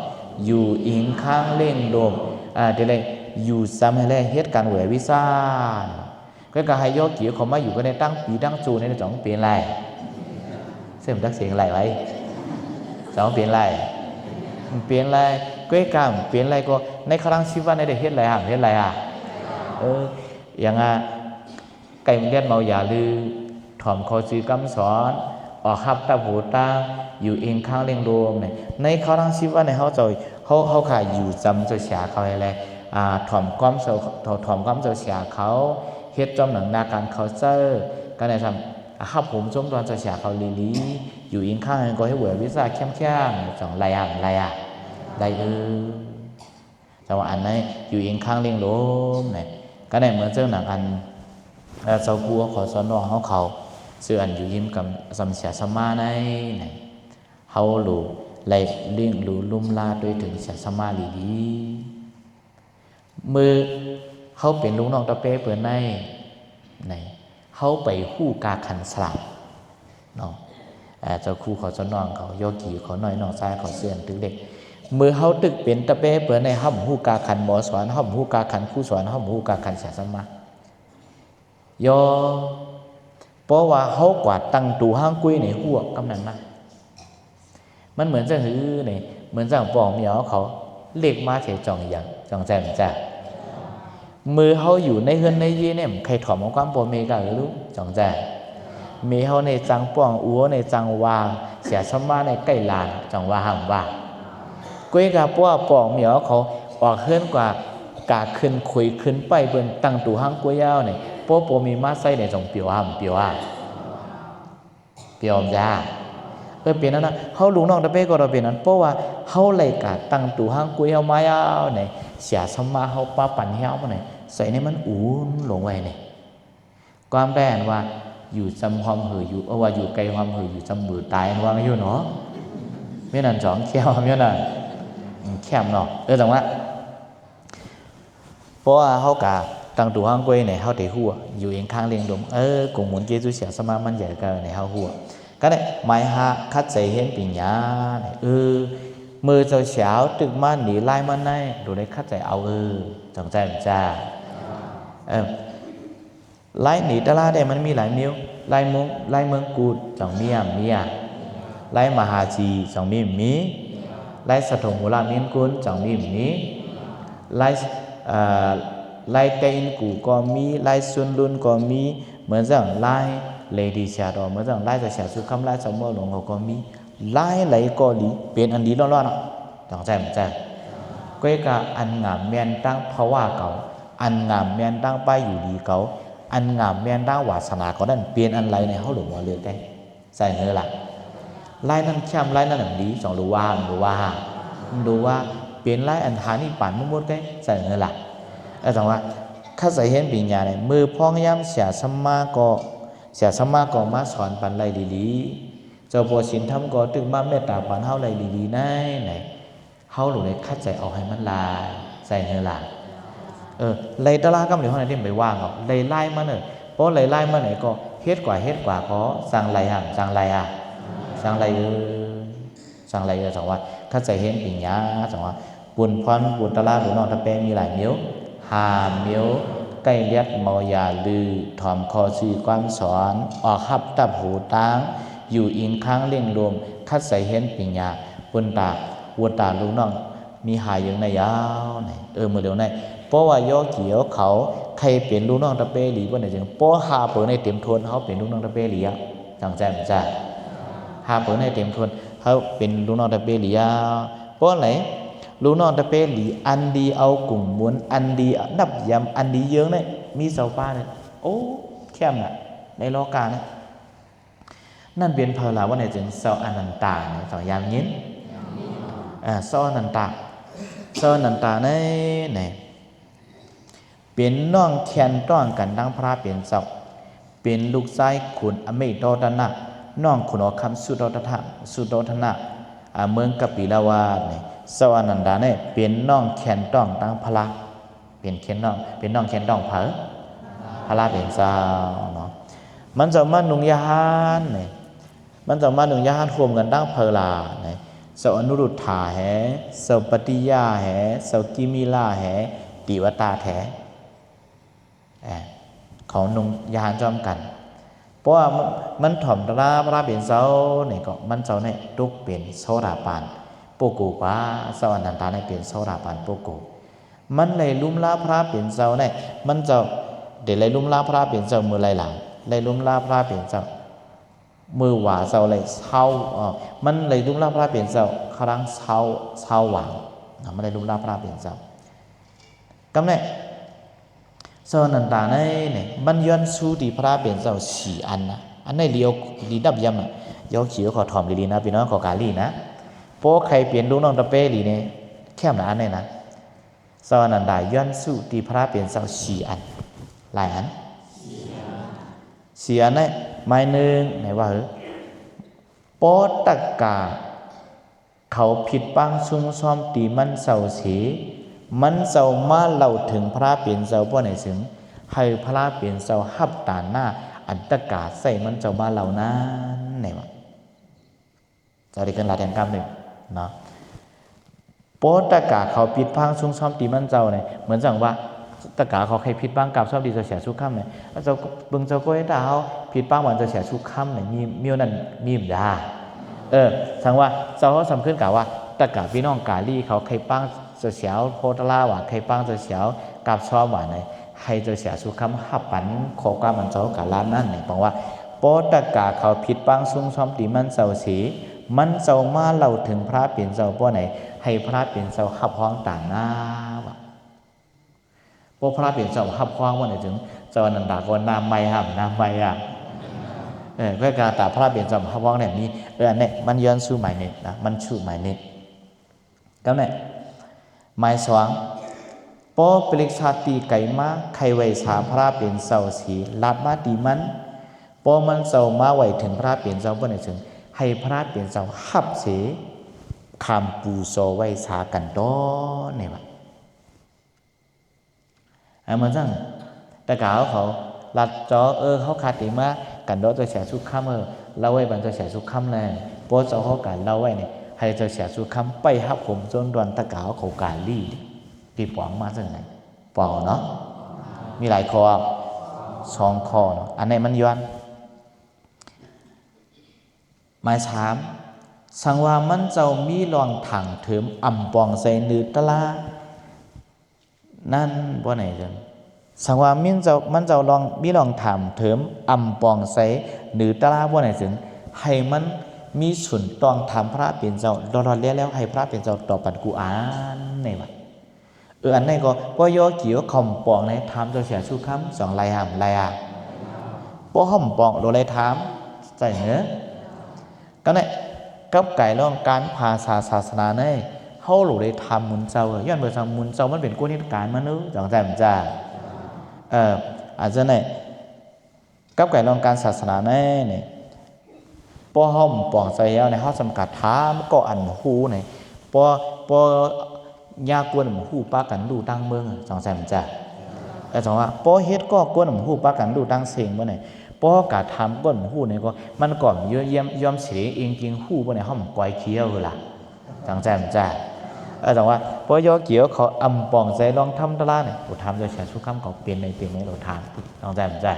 อยู่อิงข้างเล่งลมเดี๋ยวเลยอยู่ซ้ำให้เลยเหตุการณ์เหววิซ่าก็การให้ย่อเกี่ยวเขามาอยู่ก็ได้ตั้งปีตั้งจูในสองเปลี่ยนไรเส้นตักเสียงไรไว้สองเปลี่ยนไรก็การเปลี่ยนไรก็ในครั้งชีวิตในเด็กเฮ็ดไรอย่างไก่เลี้ยนเมาอย่าลือถ่อมคอซีกำสอนออกฮับตาหูตาอยู่เองข้างเลี้ยงรวมในครั้งชีวิตในเขาขายอยู่จำจะเสียเขาอะไรถ่อมความเจ้าเสียเขาเฮ็ดจอมหนังนาการเขาเจอก็ได้ท ฮับผมจมตอนจะเสียเขาลีลีอยู่อิงข้างก็ให้เวอวิซ่าเข้มเข้มจังไรแต่ว่าอันนั้นอยู่อิงข้างเลี้ยงล้มเนี่ยก็ได้เหมือนเจ้าหนังอันเจ้ากูขอสอนน้องเขาเสื่ออันอยู่ยิ้มกับสำเสียสมาในเนี่ยเขาหลูไหลเลี้ยงหลูลุ่มลาด้วยถึงเสียสมาลีดีมือเขาเป็นลูกน้องตะเป้เปิดในเขาไปหู้กาขันสลับเนาะเจ้าครูเขาสอนน้องเขาโยกีเขาหน่อยน้องชายเขาเสื่อตึกเด็กมือเขาตึกเป็นตะเป้เปิดในห้องหู้กาขันหมอสอนห้องหู้กาขันผู้สอนห้องหู้กาขันเสียสมาย่อเพราะว่าเขากวาดตั้งตูห้างกุ้ยในหัวกำนันมามันเหมือนจะหื้อเนี่ยเหมือนจะปองเหมียวเขาเรียกมาเฉยจ่องอย่างจ่องแจ่มจ้ามือเขาอยู่ในเฮือนในยี่เนี่ยใครถอดมาความปวดเมกะหรือลูกจ่องแจ่มมีเขาในจังป้องอัวในจังวาเสียสมาในใกล้ลานจังวาห่างว่ากุ้ยกับป้อปองเหมียวเขาออกเฮือนกว่ากาขึ้นคุยขึ้นไปเบิ่งตั้งตูห้างกุ้ยยาวเนี่ยป้อมีมาใส่ในจังเปียวห่ำเปียวจ้าเป็นนั่นนะเขาลุงน้องตะเป้ก็เราเป็นนั้นเพราะว่าเขาเลยกะตั้งตูห้างกุ้ยเอาไม้เอาเนี่ยเสียสมาเขาป้าปั่นเหี้ยวมาเนี่ยใส่ในมันอุ่นลงไว้เนี่ยความแปลว่าอยู่จำความเหืออยู่ว่าอยู่ไกลความเหืออยู่จำมือตายวางอยู่เนาะไม่นั่นจ่องแค่วไม่นั่นแคบเนาะแต่ว่าเพราะว่าเขากะตั้งตูห้างกุ้ยเนี่ยเขาเตะหัวอยู่เองข้างเลี้ยงดมกงหมุนเกจุเสียสมามันใหญ่กันในเขาหัวก็ได้หมายหาคัดใจเห็นปิญญามือเจ้าเช้าตึกมาหนีไล่มันได้ดูได้คัดใจเอาจังใจจ้าไล่หนีตะลาได้มันมีหลายมิ้วไล่เมืองกูดจังเมียไล่มหาจีจังมีไล่สะทงหัวลามินกุลจังมีไล่เตอินกูก็มีไล่ซุนลุนก็มีเหมือนจังไล่เลยดีเสียดอกเมื่อจังไล่จะเสียสุดคำไล่สมมติหลวงเขาก็มีไล่ไหลก็ดีเป็นอันดีร้อนๆจังใจมันใจก็กะอันงามเมียนตั้งภาวะเก่าอันงามเมียนตั้งไปอยู่ดีเก่าอันงามเมียนตั้งวาสนาก็นั่นเปลี่ยนอันไรในเขาหลวงว่าเลือกได้ใส่เนื้อหลักไล่นั่นเข้มไล่นั่นดีสองดูว่าเปลี่ยนไล่อันหานี่ปั่นมุ่งได้ใส่เนื้อหลักแต่ว่าข้าใส่เห็นปิญญาเนี่ยมือพ้องย้ำเสียสมาก็มาสอนปันไรดีๆเจ้าบัวสินทำก็ตึกมาเมตตาปันเฮาไรดีๆไหนเฮาหลุดเลยคัดใจเอาให้มันลายใส่เนื้อหลักไรตะลาก็ไม่ได้ห้องไหนที่ไปว่างหรอกไรไล่มาเนี่ยเพราะไรไล่มาไหนก็เฮ็ดกว่าก็สั่งไรสั่งไรสังว่าคัดใจเห็นปิญญาสังว่าบุญพรบุญตะลาหรือน้องตะเปมีหลายมิ้วหามิ้วใกล้เลียดเมายาลือถอมคอสื่อความสอนออกหับตับหูตางอยู่อิงค้างเลี้ยงรวมคัดใส่เห็นปิญญาปุนตาวัวตาลูกน้องมีหายอย่างในยาวไหนมือเดียวในเพราะว่าย่อเกี่ยวเขาใครเป็นลูกน้องตะเปหลีว่าไหนจึงเพราะหาเปิดในเต็มทนเขาเป็นลูกน้องตะเปหลีจังใจมันจ้าหาเปิดในเต็มทนเขาเป็นลูกน้องตะเปหลีเพราะอะไรลูกน้องตะเปหลีอันดีเอากลุ่มม้วนอันดีนับยำอันดีเยอะเนี่ยมีเสาป้าเนี่ยโอ้เข้มน่ะในโลกาเนี่ยนั่นเป็นเพลาว่าไหนจึงเสาอนันตาเนี่ยสองยามยิ้นเสาอนันตาเนี่ยเป็นน้องแคนต้องกันดังพระเป็นเสาเป็นลูกชายขุนอเมตตนะน้องขุนอคำสุดทนะเมืองกปิลาวาเนี่ยสวรรค์นันดาเนี่ยเป็นน้องแคนต้องตั้งพระเป็นน้องแคนต้องพระเป็นเจ้าเนาะมันจะมาหนุ่งยาฮันเนี่ยมันจะมาหนุ่งยาฮันรวมกันตั้งเพลาเนี่ยสวนุรุธาแหสวปฏิยาแหสวกิมิลาแหติวตาแถของหนุ่งยาฮันจอมกันเพราะว่ามันถ่อมตราพระเป็นเจ้าเนี่ยก็มันเจ้าเนี่ยทุกเป็นโสดาปันโปโกป้าสวรรค์นันตาในเป็นโสดาปันโปโกมันเลยลุ่มลาพระเป็นเจ้าเนี่ยมันเจ้าเดี๋ยวเลยลุ่มลาพระเป็นเจ้ามือไหลหลังเลยลุ่มลาพระเป็นเจ้ามือหวาเจ้าเลยเช้ามันเลยลุ่มลาพระเป็นเจ้าครั้งเช้าหวังมันเลยลุ่มลาพระเป็นเจ้ากำเนี่ยสวรรค์นันตาเนี่ยมันย้อนสู้ดีพระเป็นเจ้า4อันนะ อันไหนเดียวดีดับยำน่ะยอขีขอถอมดีๆนะพี่น้องขอกาลีนะโป๊ใครเปลี่ยนลูกน้องตะเป้ลีเนี่ยแค่มละอันเนี่ยนะสวรรค์ได้ย้อนสู่ตีพระเปลี่ยนเสาสี่อันหลายอันสี่อันเนี่ยหมายหนึ่งไหนว่าโป๊ตะกาเขาผิดปังซุ่มซ้อมตีมันเสาสีมันเสามาเล่าถึงพระเปลี่ยนเสาป้อไหนถึงให้พระเปลี่ยนเสาหับตาหน้าอันตะกาใส่มันเจ้ามาเหล่านั้นไหนวะจะได้กันหลายแทนกรรมหนึ่งเนาะโป๊ตะกาเขาผิดพังซุ่มซ้อมตีมันเจ้าเนี่ยเหมือนจังว่าตะกาเขาใครผิดบ้างกับซ้อมดีจะเสียชุกค่ำเนี่ยเจ้าเบิ่งเจ้าก็ให้ดาวผิดบ้างวันจะเสียชุกค่ำเนี่ยมีนั่นมีมดาสังว่าเจ้าเขาสำคัญกับว่าตะกาพี่น้องกาลี่เขาใครปังจะเสียวโพตลาว่าใครปังจะเสียวกับซ้อมว่าไหนให้จะเสียสุขำหับปันขอกามันเจ้ากาล้านนั่นเนี่ยบอกว่าโปตะกาเขาผิดปังซุ่มซ้อมตีมันเจ้าสีมันเจ้ามาเล่าถึงพระเปลี่ยนเจ้าป้อไหนให้พระเปลี่ยนเจ้าหับห้องต่างหน้าวะพวกพระเปลี่ยนเจ้าหับห้องว่าไหนถึงเจ้านันดาก็นามไม่ห้ามนามไม่เพื่อการตาพระเปลี่ยนเจ้าหับห้องเนี่ยมีเนี่ยมันย้อนสู่หมายเน็ตนะมันชูหมายเน็ตก็เนี่ยหมายสองปอเปลิกชาติไก่มาใครไว้สาพระเปลี่ยนเสาสีลาดมาตีมันปอมันเสามาไว้ถึงพระเปลี่ยนเสาเพื่อไหนถึงให้พระเปลี่ยนเสาหับเสคำปูโซไว้สากันดอเนี่ยวะเหมือนสั่งแต่กล่าวเขาลัดจอเขาขาดตีมากันดอจะเสียสุขคำเราไว้บันจะเสียสุขคำเลยปอเจ้าเขาการเราไว้เนี่ยให้จะเสียสุขคำไปหับผมจนดวนตะกาวเขาการลี่ปีปองมาจากไหนปองเนาะมีหลายคอสองคอเนาะอันไหนมันย้อนหมายสามสังว่ามันเจ้ามีรองถังเถิมอ่ำปองใส่นือตะลานั่นบ่ไหนจังสังว่ามันเจ้าลองมีรองถามเถิมอ่ำปองใส่นือตะลาบ่ไหนถึงให้มันมีส่วนตองถามพระเปลี่ยนเจ้ารอดแล้วให้พระเปลี่ยนเจ้าตอบปัดกูอ่านในวัดอันนี้ก็ป้อยอเกี่ยวคำปองในถามเจ้าเสียชูคำสองลายหามลายป้อห่มปองโดยลายถามใจเนื้อก็เนี่ยกับไก่เรื่องการภาษาศาสนาเนี่ยเขาหลุดได้ทำมุนเจ้าย้อนเบอร์ทำมุนเจ้ามันเป็นกู้นิตการมนุษย์จังใจมันจะอาจจะเนี่ยกับไก่เรื่องการศาสนาเนี่ยป้อห่มปองใจแล้วในเขาจำกัดถามก็อันหูเนี่ยป้อยากวนหมู่ฮู้ปากันดูตั้งเมืองจังซั่นจ้ะจังว่าป้อเฮ็ดก็กวนหมู่ฮู้ปากันดูตั้งเสียงบ่ไหนป้อกะทำกวนหมู่ฮู้นี่ก็มันก็เยอะแยะยอมเสียเองจริงฮู้บ่ไหนเฮามันปล่อยเคี้ยวล่ะจังซั่นจ้ะจังว่าป้อยอเกี่ยวเขาอำปองใส่ลองทำตะลาเนี่ยบ่ทำจะใช้สุคำก็เปลี่ยนในเราทานจังซั่นจ้ะ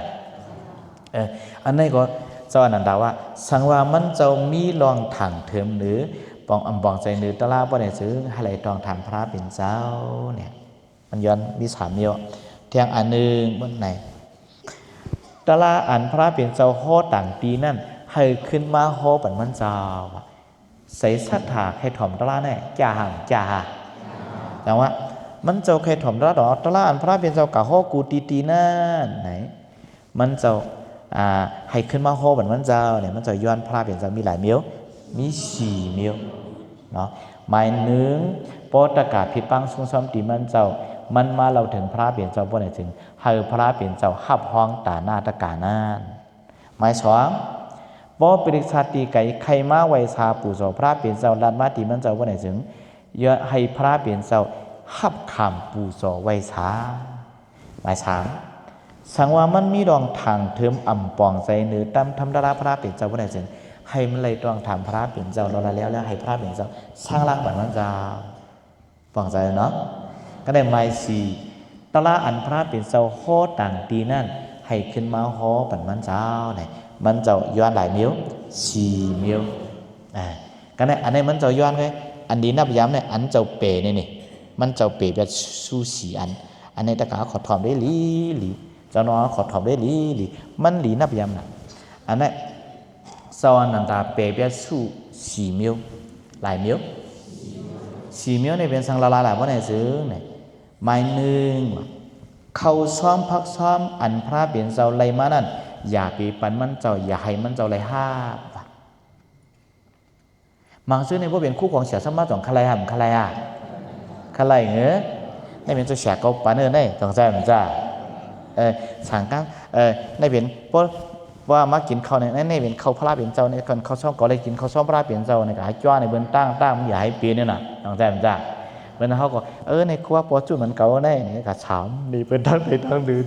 อันนี้ก็เจ้าอนันดาว่าสังว่ามันเจ้ามีรองถังเถิมหรือปองอำปองใจนือตะลาบ่ได้ซื้อให้ไหลตองทำพระเป็นเจ้าเนี่ยมันย้อนมีสามเดียวเทียงอันหนึ่งบนไหนตะลาอันพระเป็นเจ้าโฮต่างปีนั่นให้ขึ้นมาโฮปันมันเจ้าใส่สัทธาให้ถ่อมตะลาแน่จ่าแต่ว่ามันเจ้าใครถ่อมตะลาดอกตะลาอันพระเป็นเจ้ากะโฮกูตีนั่นไหนมันเจ้าให้ขึ้นมาโฮปันมันเจ้าเนี่ยมันเจ้าย้อนพระเป็นเจ้ามีหลายเมียวมีสี่เมียวเนาะหมายหนึ่งโปตะกาผิดปังซุ่มซ้อมตีมันเจ้ามันมาเราถึงพระเปลี่ยนเจ้าบ่ไหนถึงให้พระเปลี่ยนเจ้าหับห้องตาหน้าตะกานั่นหมายสองบ่ปริชาติไก่ใครมาไว้ชาปู่โสพระเปลี่ยนเจ้าลัดมาตีมันเจ้าบ่ไหนถึงเยอะให้พระเปลี่ยนเจ้าหับคำปู่โสไว้ชาหมายสามสังว่ามันมีดองทางเทิมอ่ำปองใส่เนื้อตั้มทำดาราพระเปลี่ยนเจ้าบ่ไหนถึงให้มันเลยต้องทำพระเปลี่ยนเจ้าเราแล้วให้พระเปลี่ยนเจ้าสร้างรักบันมันเจ้าฟังใจเนาะก็ได้หมายสี่ตะละอันพระเปลี่ยนเจ้าโฮต่างตีนั่นให้ขึ้นมาโฮบันมันเจ้าเนี่ยมันเจ้าย้อนหลายมิ้วสี่มิ้วก็ได้อันนี้มันเจ้าย้อนไงอันดีนับย้ำเนี่ยอันเจ้าเป๋นี่มันเจ้าเป๋แบบสู้สี่อันนี้ตะกาขอถอมได้ลีเจ้าน้องขอถอมได้ลีมันลีนับย้ำนะอันนี้สวรรค์นันตาเปรียบสู้สี่มิวหลายมิวสี่มิวในเป็นสังลาหลายว่าในซื้อเนี่ยหมายหนึ่งเขาซ้อมพักซ้อมอันพระเปลี่ยนเจ้าไรมานั่น อย่าปีปันมันเจ้าอย่าให้มันเจ้าเลยห้ามังซื้อในพวกเป็นคู่ของเสียสมาของใครห่ำใครใครเงี้ยในเป็นตัวเสียก็ปันเนี่ยต้องใจมันจ้าสั่งกันในเป็นเพราะว่ามากินข้าวเนี่ยในเป็นข้าวพระเป็นเจ้าในคนข้าวช่องก็เลยกินข้าวช่องพระเป็นเจ้าในกายจ้าในเบื้องตั้งมันอย่าให้ปีเนี่ยน่ะต้องใจมันจ้าเมื่อเขาก็ในครัวปอจุดเหมือนเก่าแน่เนี่ยกับฉามมีเป็นทั้งในทั้งดื้อ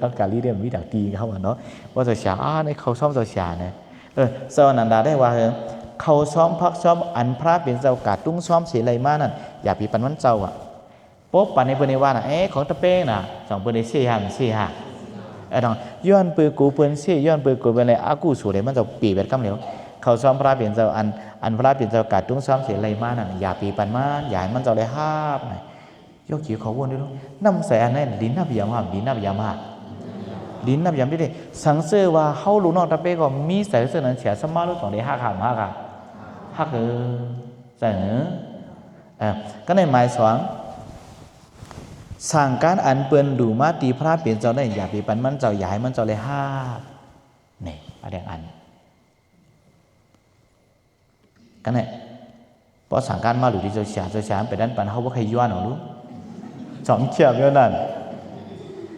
ทั้งกาลีเดียมวิถีตีเขาเนาะว่าจะเสียในข้าวช่องจะเสียเนี่ยสวรรค์นันดาได้ว่าเขาซ้อมพักซ้อมอันพระเป็นเจ้ากาตุ้งซ้อมเสียไรมานั่นอย่าปีปันวันเจ้าอ่ะปุ๊บปันในเปนว่าน่ะของตะเป้น่ะสองเปนในสี่ห้าดองย้อนปืนกูเปนสี่ย้อนปืนกูเป็นอะไรอากูสูเลยมันจะปีแบบกำเหลียวเขาซ้อมพระเป็นเจ้าอันพระเป็นเจ้ากาตุ้งซ้อมเสียไรมานั่นอย่าปีปันมันอย่ามันเจ้าเลยห้าบหน่อยยกจีเขาวนด้วยน้ำใส่อันนั้นดินนับยามห้ามดินนับยามห้าดินนับยามได้สังเสริว่าเขาลูกน้องตะเป้ก็มีใส่เสื้อนั้นเสียสมาร์ทสองได้ห้าขาฮักใช่เนอะก็ในหมายสองสั่งการอันเปิ้นดูมาตีพระเปลี่ยนเจ้าได้อย่าไปปันมันเจ้าอย่าให้มันเจ้าเลยห้าเนี่ยอะไรอันก็เนี่ยพอสั่งการมาหลุดที่เจ้าเสียไปด้านปันเขาว่าใครย้อนหรอลูกสองเฉียบเยอะนั่น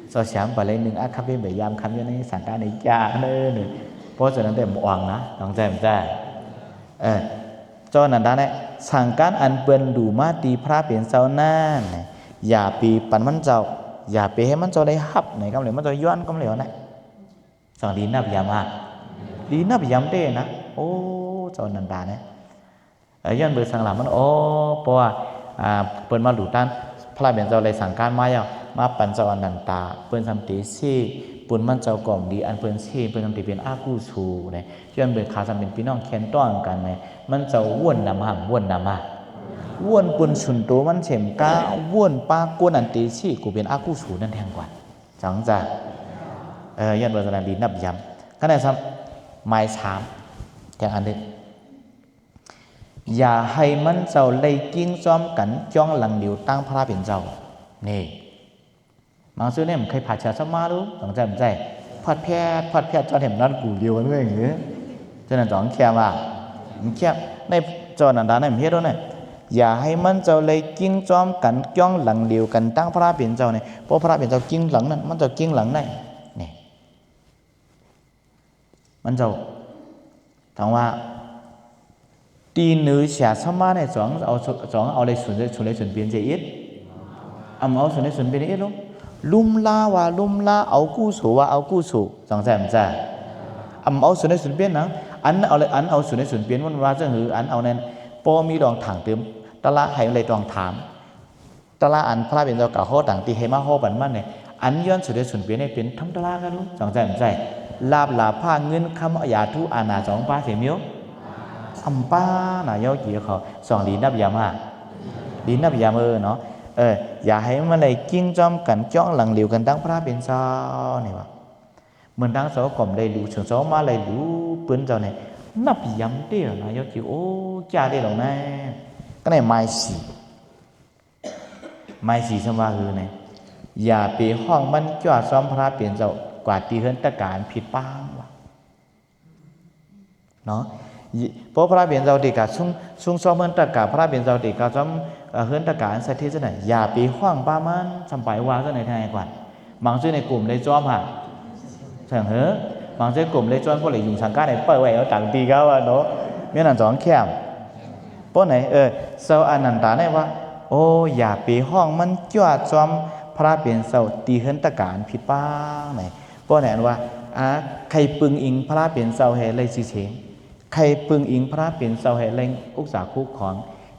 เจ้าเสียไปเลยหนึ่งอาคับเป็นแบบยามคำยังในสั่งการในจ่าเนี่ยเพราะฉะนั้นแต่หมวงนะต้องใจมันใจจอนันดาเนี่ยสั่งการอันเปิ้นดูมาตีพระเปลี่ยนเจ้านั่นอย่าปีปันมันเจ้าอย่าไปให้มันเจ้าได้ฮับไหนกำเหลวมันเจ้าย้อนกำเหลวนะสองดีนับยามาดีนับยามเต้นะโอ้จอนันดาเนี่ยย้อนเบอร์สั่งหลังมันเพราะว่าเปิ้นมาดูด้านพระเปลี่ยนเจ้าเลยสั่งการมาอย่างมาปันเจ้าอนันตาเปิ้นทำตีซี่ปุ่นมันเจ้ากล่อมดีอันเปิ้นซี่เปิ้นทำตีเป็นอากูชูเนี่ยย้อนเบอร์ขาทำเป็นพี่น้องแคนต้อนกันเนี่ยมันจะว่นนำห่างว่นนำมาว่นปุ่นชุนโตมันเฉมก้าว่นปากวนอันตีซี่กูเป็นอากูชูนั่นแทงกว่าจังจ้ะยันเบอร์สนามดีนับยำขณะซ้ำไม้สามอย่างอันนี้อย่าให้มันเจ้าเลยกิ้งซ้อมกันจ้องหลังเดียวตั้งพระเป็นเจ้านี่บางซื้อเนี่ยมันเคยผ่าชาสมารู้ต้องใจมันใจพัดแพทย์จนเห็นนั่นกูเดียวกันด้วยอย่างเงี้ยฉะนั้นจ้องแค่ว่ามันแค่ในจอนันดาในเฮ็ดเนี่ยอย่าให้มันเจ้าเลยกิ้งจ้อมกันจ้องหลังเดียวกันตั้งพระเป็นเจ้าเนี่ยเพราะพระเป็นเจ้ากิ้งหลังนั้นมันจะกิ้งหลังได้นี่มันเจ้าถามว่าตีหนือเสียสมาเนี่ยสองเอาเลยส่วนเปลี่ยนใจอิดเอาส่วนเปลี่ยนอิดลุ่มลาว่าลุ่มลาเอากู้สูว่าเอากู้สูสองแสนจ้าเอาส่วนเปลี่ยนนะอันเอาส่วนเปลี่ยนวันว่าจะหืออันเอาเนี่ยพอมีดองถังเติมตะละให้เลยดองถามตะละอันพระเป็นเจ้าเก่าเขาต่างตีให้มาเขาบันมันเนี่ยอันย้อนส่วนเปลี่ยนให้เป็นทั้งตะละกันรู้สองแสนใจลาบผ้าเงินคำอยาทุอาณาสองป้าเสียมิ้วอัมป้าน่ะย่อกี่เขาสองดีนับยามาดีนับยามเนาะอย่าให้มันเลยกิ้งจ้อมกันจ้องหลังเหลียวกันตั้งพระเป็นเจ้าเนี่ยวะเหมือนตั้งสาวกล่อมได้ดูเฉิงสาวมาเลยดูปืนเจ้าเนี่ยนับยำเดียวนะย่อกี่โอ้จ่าได้หรอกนะก็ในไม้สีสมาคือเนี่ยอย่าไปห้องมันจ่อซ้อมพระเป็นเจ้ากว่าตีเฮิรนตะการผิดป้างวะเนาะเพราะพระเบียนเจ้าติกาซุ่งซ้อมเฮิรนตะการพระเบียนเจ้าติกาซ้อมเฮิรนตะการสักทีจะไหนอย่าไปห้องป้ามันทำไปว่าจะไหนทางไหนก่อนบางชื่อในกลุ่มเลยจ้อมฮะเสั่งบางชื่อกลุ่มเลยจ้อมพวกเลยอยู่สังกัดในเปิดไว้เอาต่างตีเขาว่าเนาะเมื่อนั้นสองแคมเพราะไหนเจ้าอนันตาเนี่ยว่าโอ้อย่าไปห้องมันจ้อซ้อมพระเบียนเจ้าตีเฮิรนตะการผิดป้างไหนเพราะไหนว่าใครปึงอิงพระเบียนเจ้าให้เลยสิเฉงใครปึงอิงพระเป็นเสาให้แรงอุกษาคู่ของ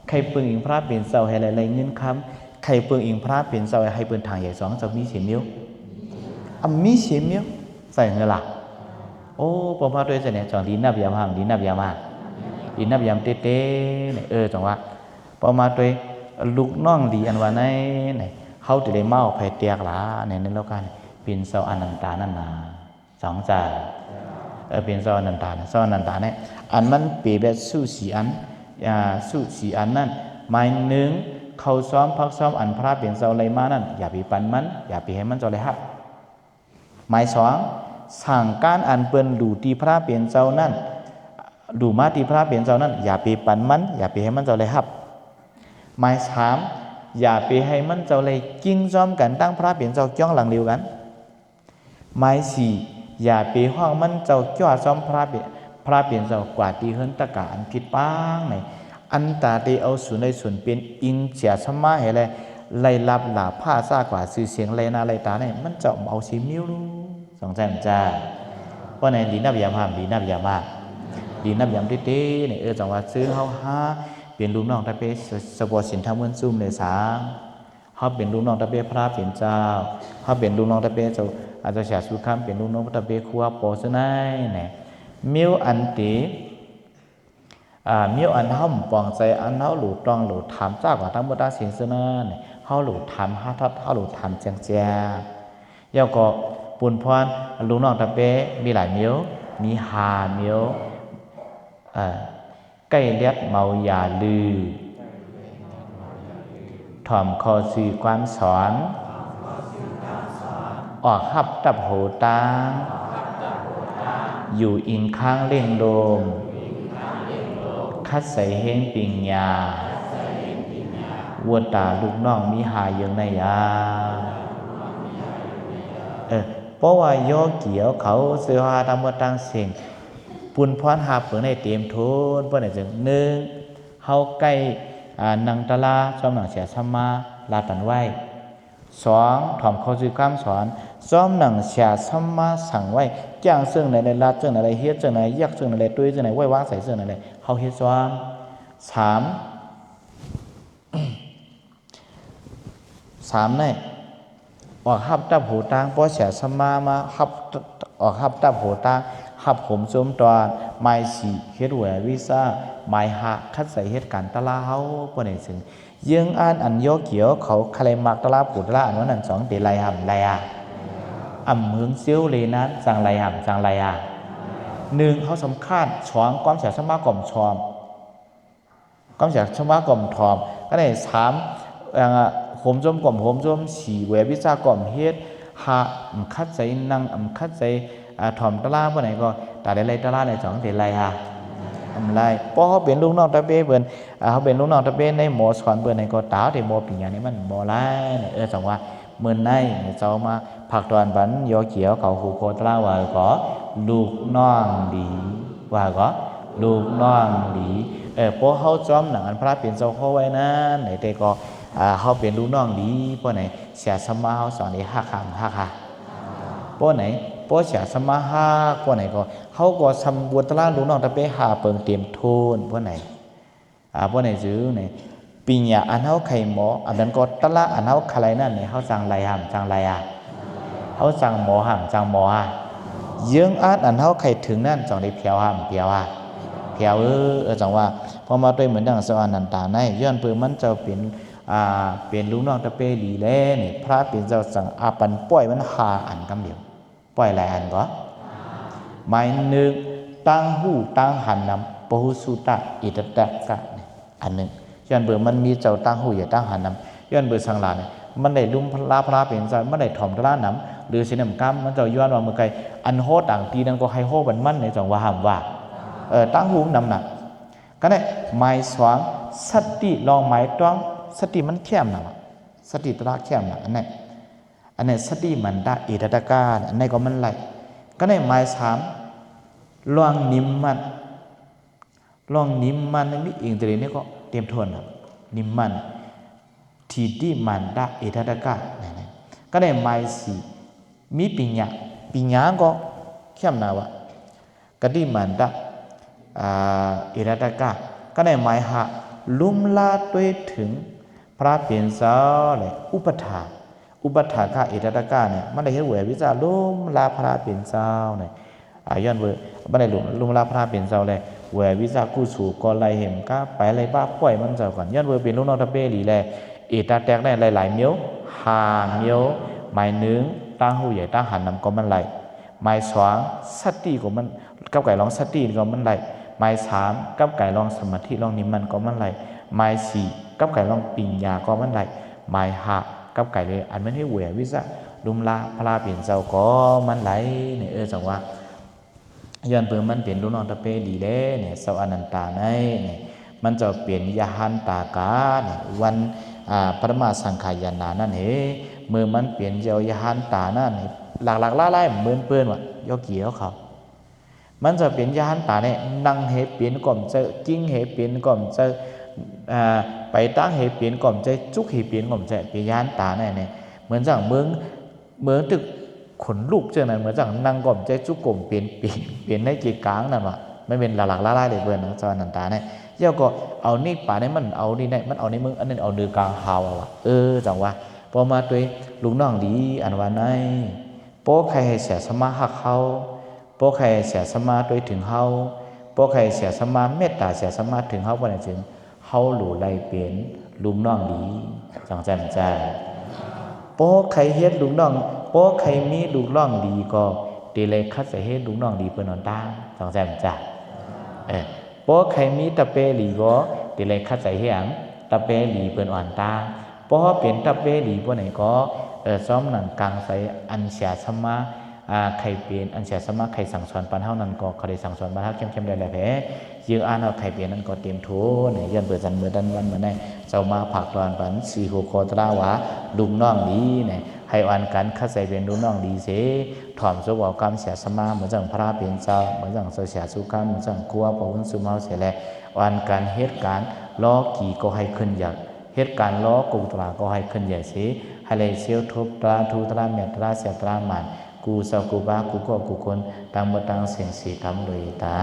ใครปึงอิงพระเป็นเสาให้แรงเงินคำใครปึงอิงพระเป็นเสาให้เปิ้นทางใหญ่สองจะมีเสียมิ้วมีเสียมิ้วใส่เงินหลักโอ้ปมพระด้วยเสน่ห์จองดีนับยามห่างดีนับยามากดีนับยามเต้เนี่ยจังว่าปมมาด้วยลูกน้องดีอันว่าในเขาจะได้เมาไผ่เตียกหลาในนั้นแล้วกันเป็นเสาอนันตานั่นนาสองจ่าเป็นซอนันตาเนี่ยอันมันเปรียบแบบสู้สีอันนั่นหมายหนึ่งเขาซ้อมพักซ้อมอันพระเป็นเสาไรมานั่นอย่าไปปันมันอย่าไปให้มันเจ้าเลยครับหมายสอง สั่งการอันเปิ้นดูที่พระเปลี่ยนเจ้านั่นดูมาที่พระเปลี่ยนเจ้านั่นอย่าไปปั่นมันอย่าไปให้มันเจ้าเลยครับหมายสามอย่าไปให้มันเจ้าเลยกิ้งซ้อมกันตั้งพระเปลี่ยนเจ้าจ้องหลังเดียวกันหมายสี่อย่าไปห้องมันเจ้าจ้อซ้อมพระเปลี่ยนเจ้ากว่าตีเฮินตะกะอันผิดป้างไหนอันตาเตเอาส่วนในส่วนเป็นอิงเจียสมาให้เลยไล่รับหลาผ้าซากว่าสื่อเสียงไรนาไรตาเนี่ยมันจะเอาสีมิ้วสองใจมันจ้าเพราะในดีนับยามห้ามดีนับยามมากดีนับยามเต้ๆเนี่ยจังว่าซื้อเฮาห้าเปลี่ยนลูกน้องตะเปสปอร์ตสินทำเงินซุ่มเลยสามเขาเป็นลูกน้องตะเปพระเปลี่ยนเจ้าเขาเป็นลูกน้องตะเปเจ้าอาจจะเสียสุขามเป็นลูกน้องตะเปครัวโปซะไหนเนี่ยมิ้วอันตีมิ้วอันห้อมปองใจอันเฮาหลุดตองหลุดถามจ้ากว่าทั้งหมดตาสินซะนั่นเนี่ยเฮาหลุดถามหาทัดเฮาหลุดถามแจงแจงยาวก็ปุนพรลูกน้องตะเปมีหลายมิ้วมีหามิ้วใกล้เลียดเมาอย่าลือถ่อมคอสื่อความสอนออกหับตับโหตาอยู่อิงข้างเล่งโดมคัดใส่เฮงปิงยาวัวตาลูกน้องมีหาอย่างในยาเพราะว่าโยเกี่ยวเขาเสือหาทำมาตั้งสิ่งปุนพรหาเปิดในเต็มทุนเพื่อไหนจึงหนึ่งเฮาใกล้นังตะลาซ้อมหนังเสียสัมมาลาตันไว้สองถ่อมเขาสื่อความสอนซ้อมหนังเสียสัมมาสั่งไว้จ้างซึ่งในลาซึ่งในเฮ็ดซึ่งในยักซึ่งในตุ้ยซึ่งในไว้วางใส่ซึ่งในเฮาเฮ็ดซ้อมสามในออกหับตับหูตางเพราะเสียสัมมามาหับออกหับตับหูตางหับผมสมตอนไม้สีเฮ็ดแหววิซ่าไม้หะคัดใส่เฮ็ดการตะลาเฮาปนไหนซึ่งยังอ่านอันโยเกี่ยวเขาคลายมักตะลาปุตละอันว่านั่นสองเตไลหำไลอ่ะอ่ำเมืองเซียวเลยนั้นจังไลหำจังไลอ่ะหนึ่งเขาสำคัญสองความเสียสมากล่อมชอมความเสียสมากล่อมทอมก็ได้สามผมจมกล่อมผมจมสีแหววิซ่ากล่อมเฮ็ดหะคัดใส่นังคัดใส่ถ่อมตะลาเมื่อไหร่ก็ตาได้ไรตะลาในสองเตไรฮะทำไรเพราะเขาเป็นลูกน้องตะเป้เบิ่นเขาเป็นลูกน้องตะเป้ในหมอสอนเบิ่นในก็ตาแต่หมอปีอย่างนี้มันหมอไรจังว่าเมื่อในเจ้ามาผักตอนบันยอเขียวเขาหูโคตรว่าก็ลูกน้องดีว่าก็ลูกน้องดีเพราะเขาจอมหนังอันพระเป็นเจ้าเขาไว้นั้นไหนแต่ก็เขาเป็นลูกน้องดีเพราะไหนเสียสมาเขาสอนได้ฮักเพราะไหนเพราะเสียสมาหาเพราะไหนก็เขาก็สมบูรณ์ตลาดลูกน้องตะเปหาเปิงเต็มทุนเพราะไหนเพราะไหนจื้อไหนปีญาอันเขาไข่หมออันนั้นก็ตลาดอันเขาใครนั่นเนี่ยเขาจังไรหำจังไรเขาจังหมอหำจังหมอยังอันเขาไข่ถึงนั่นจังได้เพียวหำเพียวเพียวจังว่าพอมาด้วยเหมือนดังสวรรค์นันตาในย้อนเปิงมันจะเป็นลูกน้องตะเปหลีแล่นี่พระเป็นเจ้าสั่งปันป่วยมันหาอันกำเดียวปล่อยหลายอันก็หมายหนึ่งตั้งหูตั้งหันนำปหุสุตะอิตตะกะอันหนึ่งย้อนเบื่อมันมีเจ้าตั้งหูอย่าตั้งหันนำย้อนเบื่อสังลาเนี่ยมันได้ลุ่มพระเป็นเจ้ามันได้ถ่อมตะล่าน้ำหรือสินำกรรมมันเจ้าย้อนว่าเมื่อไกอันโหต่างตีนั้นก็ให้โหบันมันในจังว่าห้ามว่าตั้งหูนำหนักก็ได้หมายสองสติลองหมายต้องสติมันเข้มหนักสติตระเข้มหนักอันนี้สติมันได้อิทธิการอันนี้ก็มันไหลก็ในหมายสามลองนิมมันนี่เองตัวนี้ก็เตรียมทวนครับนิมมันทีดีมันได้อิทธิการนี่ก็ในหมายสี่มีปิญญาก็เข้มหนาวะกติมันได้อิทธิการก็ในหมายหาลุ่มลาด้วยถึงพระเปลี่ยนเจ้าเลยอุปถากะอิทธิกะเนี่ยมันได้เห็นแหววิจารลุ่มลาพระเปลี่ยนเจ้าเนี่ยย้อนเวมันได้ลุ่มลาพระเปลี่ยนเจ้าเลยแหววิจากู้สู่ก็ไล่เห็มก็ไปไล่บ้าป่วยมันเจ้าก่อนย้อนเวเป็นลูกน้องตะเป้หลีแลอิทธิแตกได้หลายๆเมียวหาเมียวหมายหนึ่งตั้งหูใหญ่ตั้งหันนำก็มันไหลหมายสองสติก็มันกับไก่ลองสติก็มันไหลหมายสามกับไก่ลองสมาธิลองนิมันก็มันไหลหมายสี่กับไก่ลองปิญญาก็มันไหลหมายห้า กับไก่เลยอันมันให้เหวี่ยวิสะลุมลาพลาเปลี่ยนเจ้าก็มันไหลเนี่ยจังว่าย้อนเพิ่มมันเปลี่ยนลูกน้องตะเปดีเด้เนี่ยเสาอนันตาในเนี่ยมันจะเปลี่ยนยาหันตากาเนี่ยวันปรมาสังขายานานั่นเฮเมื่อมันเปลี่ยนเจ้ายาหันตานั่นหลักๆไล่ๆเหมือนเปื้อนว่ะยกเกี่ยวเขามันจะเปลี่ยนยาหันตาเนี่ยนั่งเหเปลี่ยนก่อมเจอกิ้งเหเปลี่ยนก่อมเจอไปตั้งเหเปลี่ยนก่อมเจอจุกเหเปลี่ยนก่อมเจอเปลี่ยนยาหันตาเนี่ยเหมือนจากเมืองตึกขนลุกเจ้านั้นเหมือนจากนั่งก่อมใจจุกกลมเปลี่ยนในจีกลางนั่นว่ะไม่เป็นหลักๆล่าๆเลยเพื่อนนะเจ้านันตาเนี่ยเจ้าก็เอานี่ป่าเนี่ยมันเอานี่เนี่ยมันเอาในมึงอันนั้นเอาเดือกลางหาวว่ะจังว่าพอมาตัวลุงน้องดีอันว่าในโป๊ใครให้เสียสมาหักเขาโป๊ใครเสียสมาตัวถึงเขาโป๊ใครเสียสมาเมตตาเสียสมาถึงเขาวันไหนถึงเขาหลู่ไล่เปลี่ยนลุงน้องดีจังใจโป๊ใครเฮ็ดลุงน้องโป๊ใครมีลูกน้องดีก็ตีเลยคัดใส่ให้ลูกน้องดีเปิ้นนอนตาสองแสนจ้ะโป๊ใครมีตะเปหลีก็ตีเลยคัดใส่ให้หยังตะเปหลีเปิ้นอ่อนตาโป๊เป็นตะเปหลีบ่ไหนก็ซ้อมหนังกลางใส่อันเสียสมาใครเป็นอันเสียสมาใครสั่งสอนปานเฮานั้นก็เขาได้สั่งสอนปานเฮาเข้มๆได้แหละยืออ่านเอาใครเป็นนั้นก็เต็มโถเนี่ยยันเปิดจันเมื่อดันวันเหมือนได้เจ้ามาผักตอนปัน4 6 โคตราว่าลุงน้องดีเนี่ยให้อ่านกันคัดใส่เป็นลุงน้องดีเสถ่อมสุบเอากรรมเสียสมาเหมือนจังพระเป็นเจ้าเหมือนจังเสียสุกรรมเหมือนจังกลัวพอวุ้นสุมาเสียแลอ่านการเหตุการณ์ล้อกี่ก็ให้ขึ้นอยากเหตุการณ์ล้อกูตราก็ให้ขึ้นใหญ่เสให้เลยเสียวทุบตราทูตราเมตราเสียตราหมันกูสาวกูบ้ากูก็กูคนต่างบ่ต่างเสียงสีทำเลยตา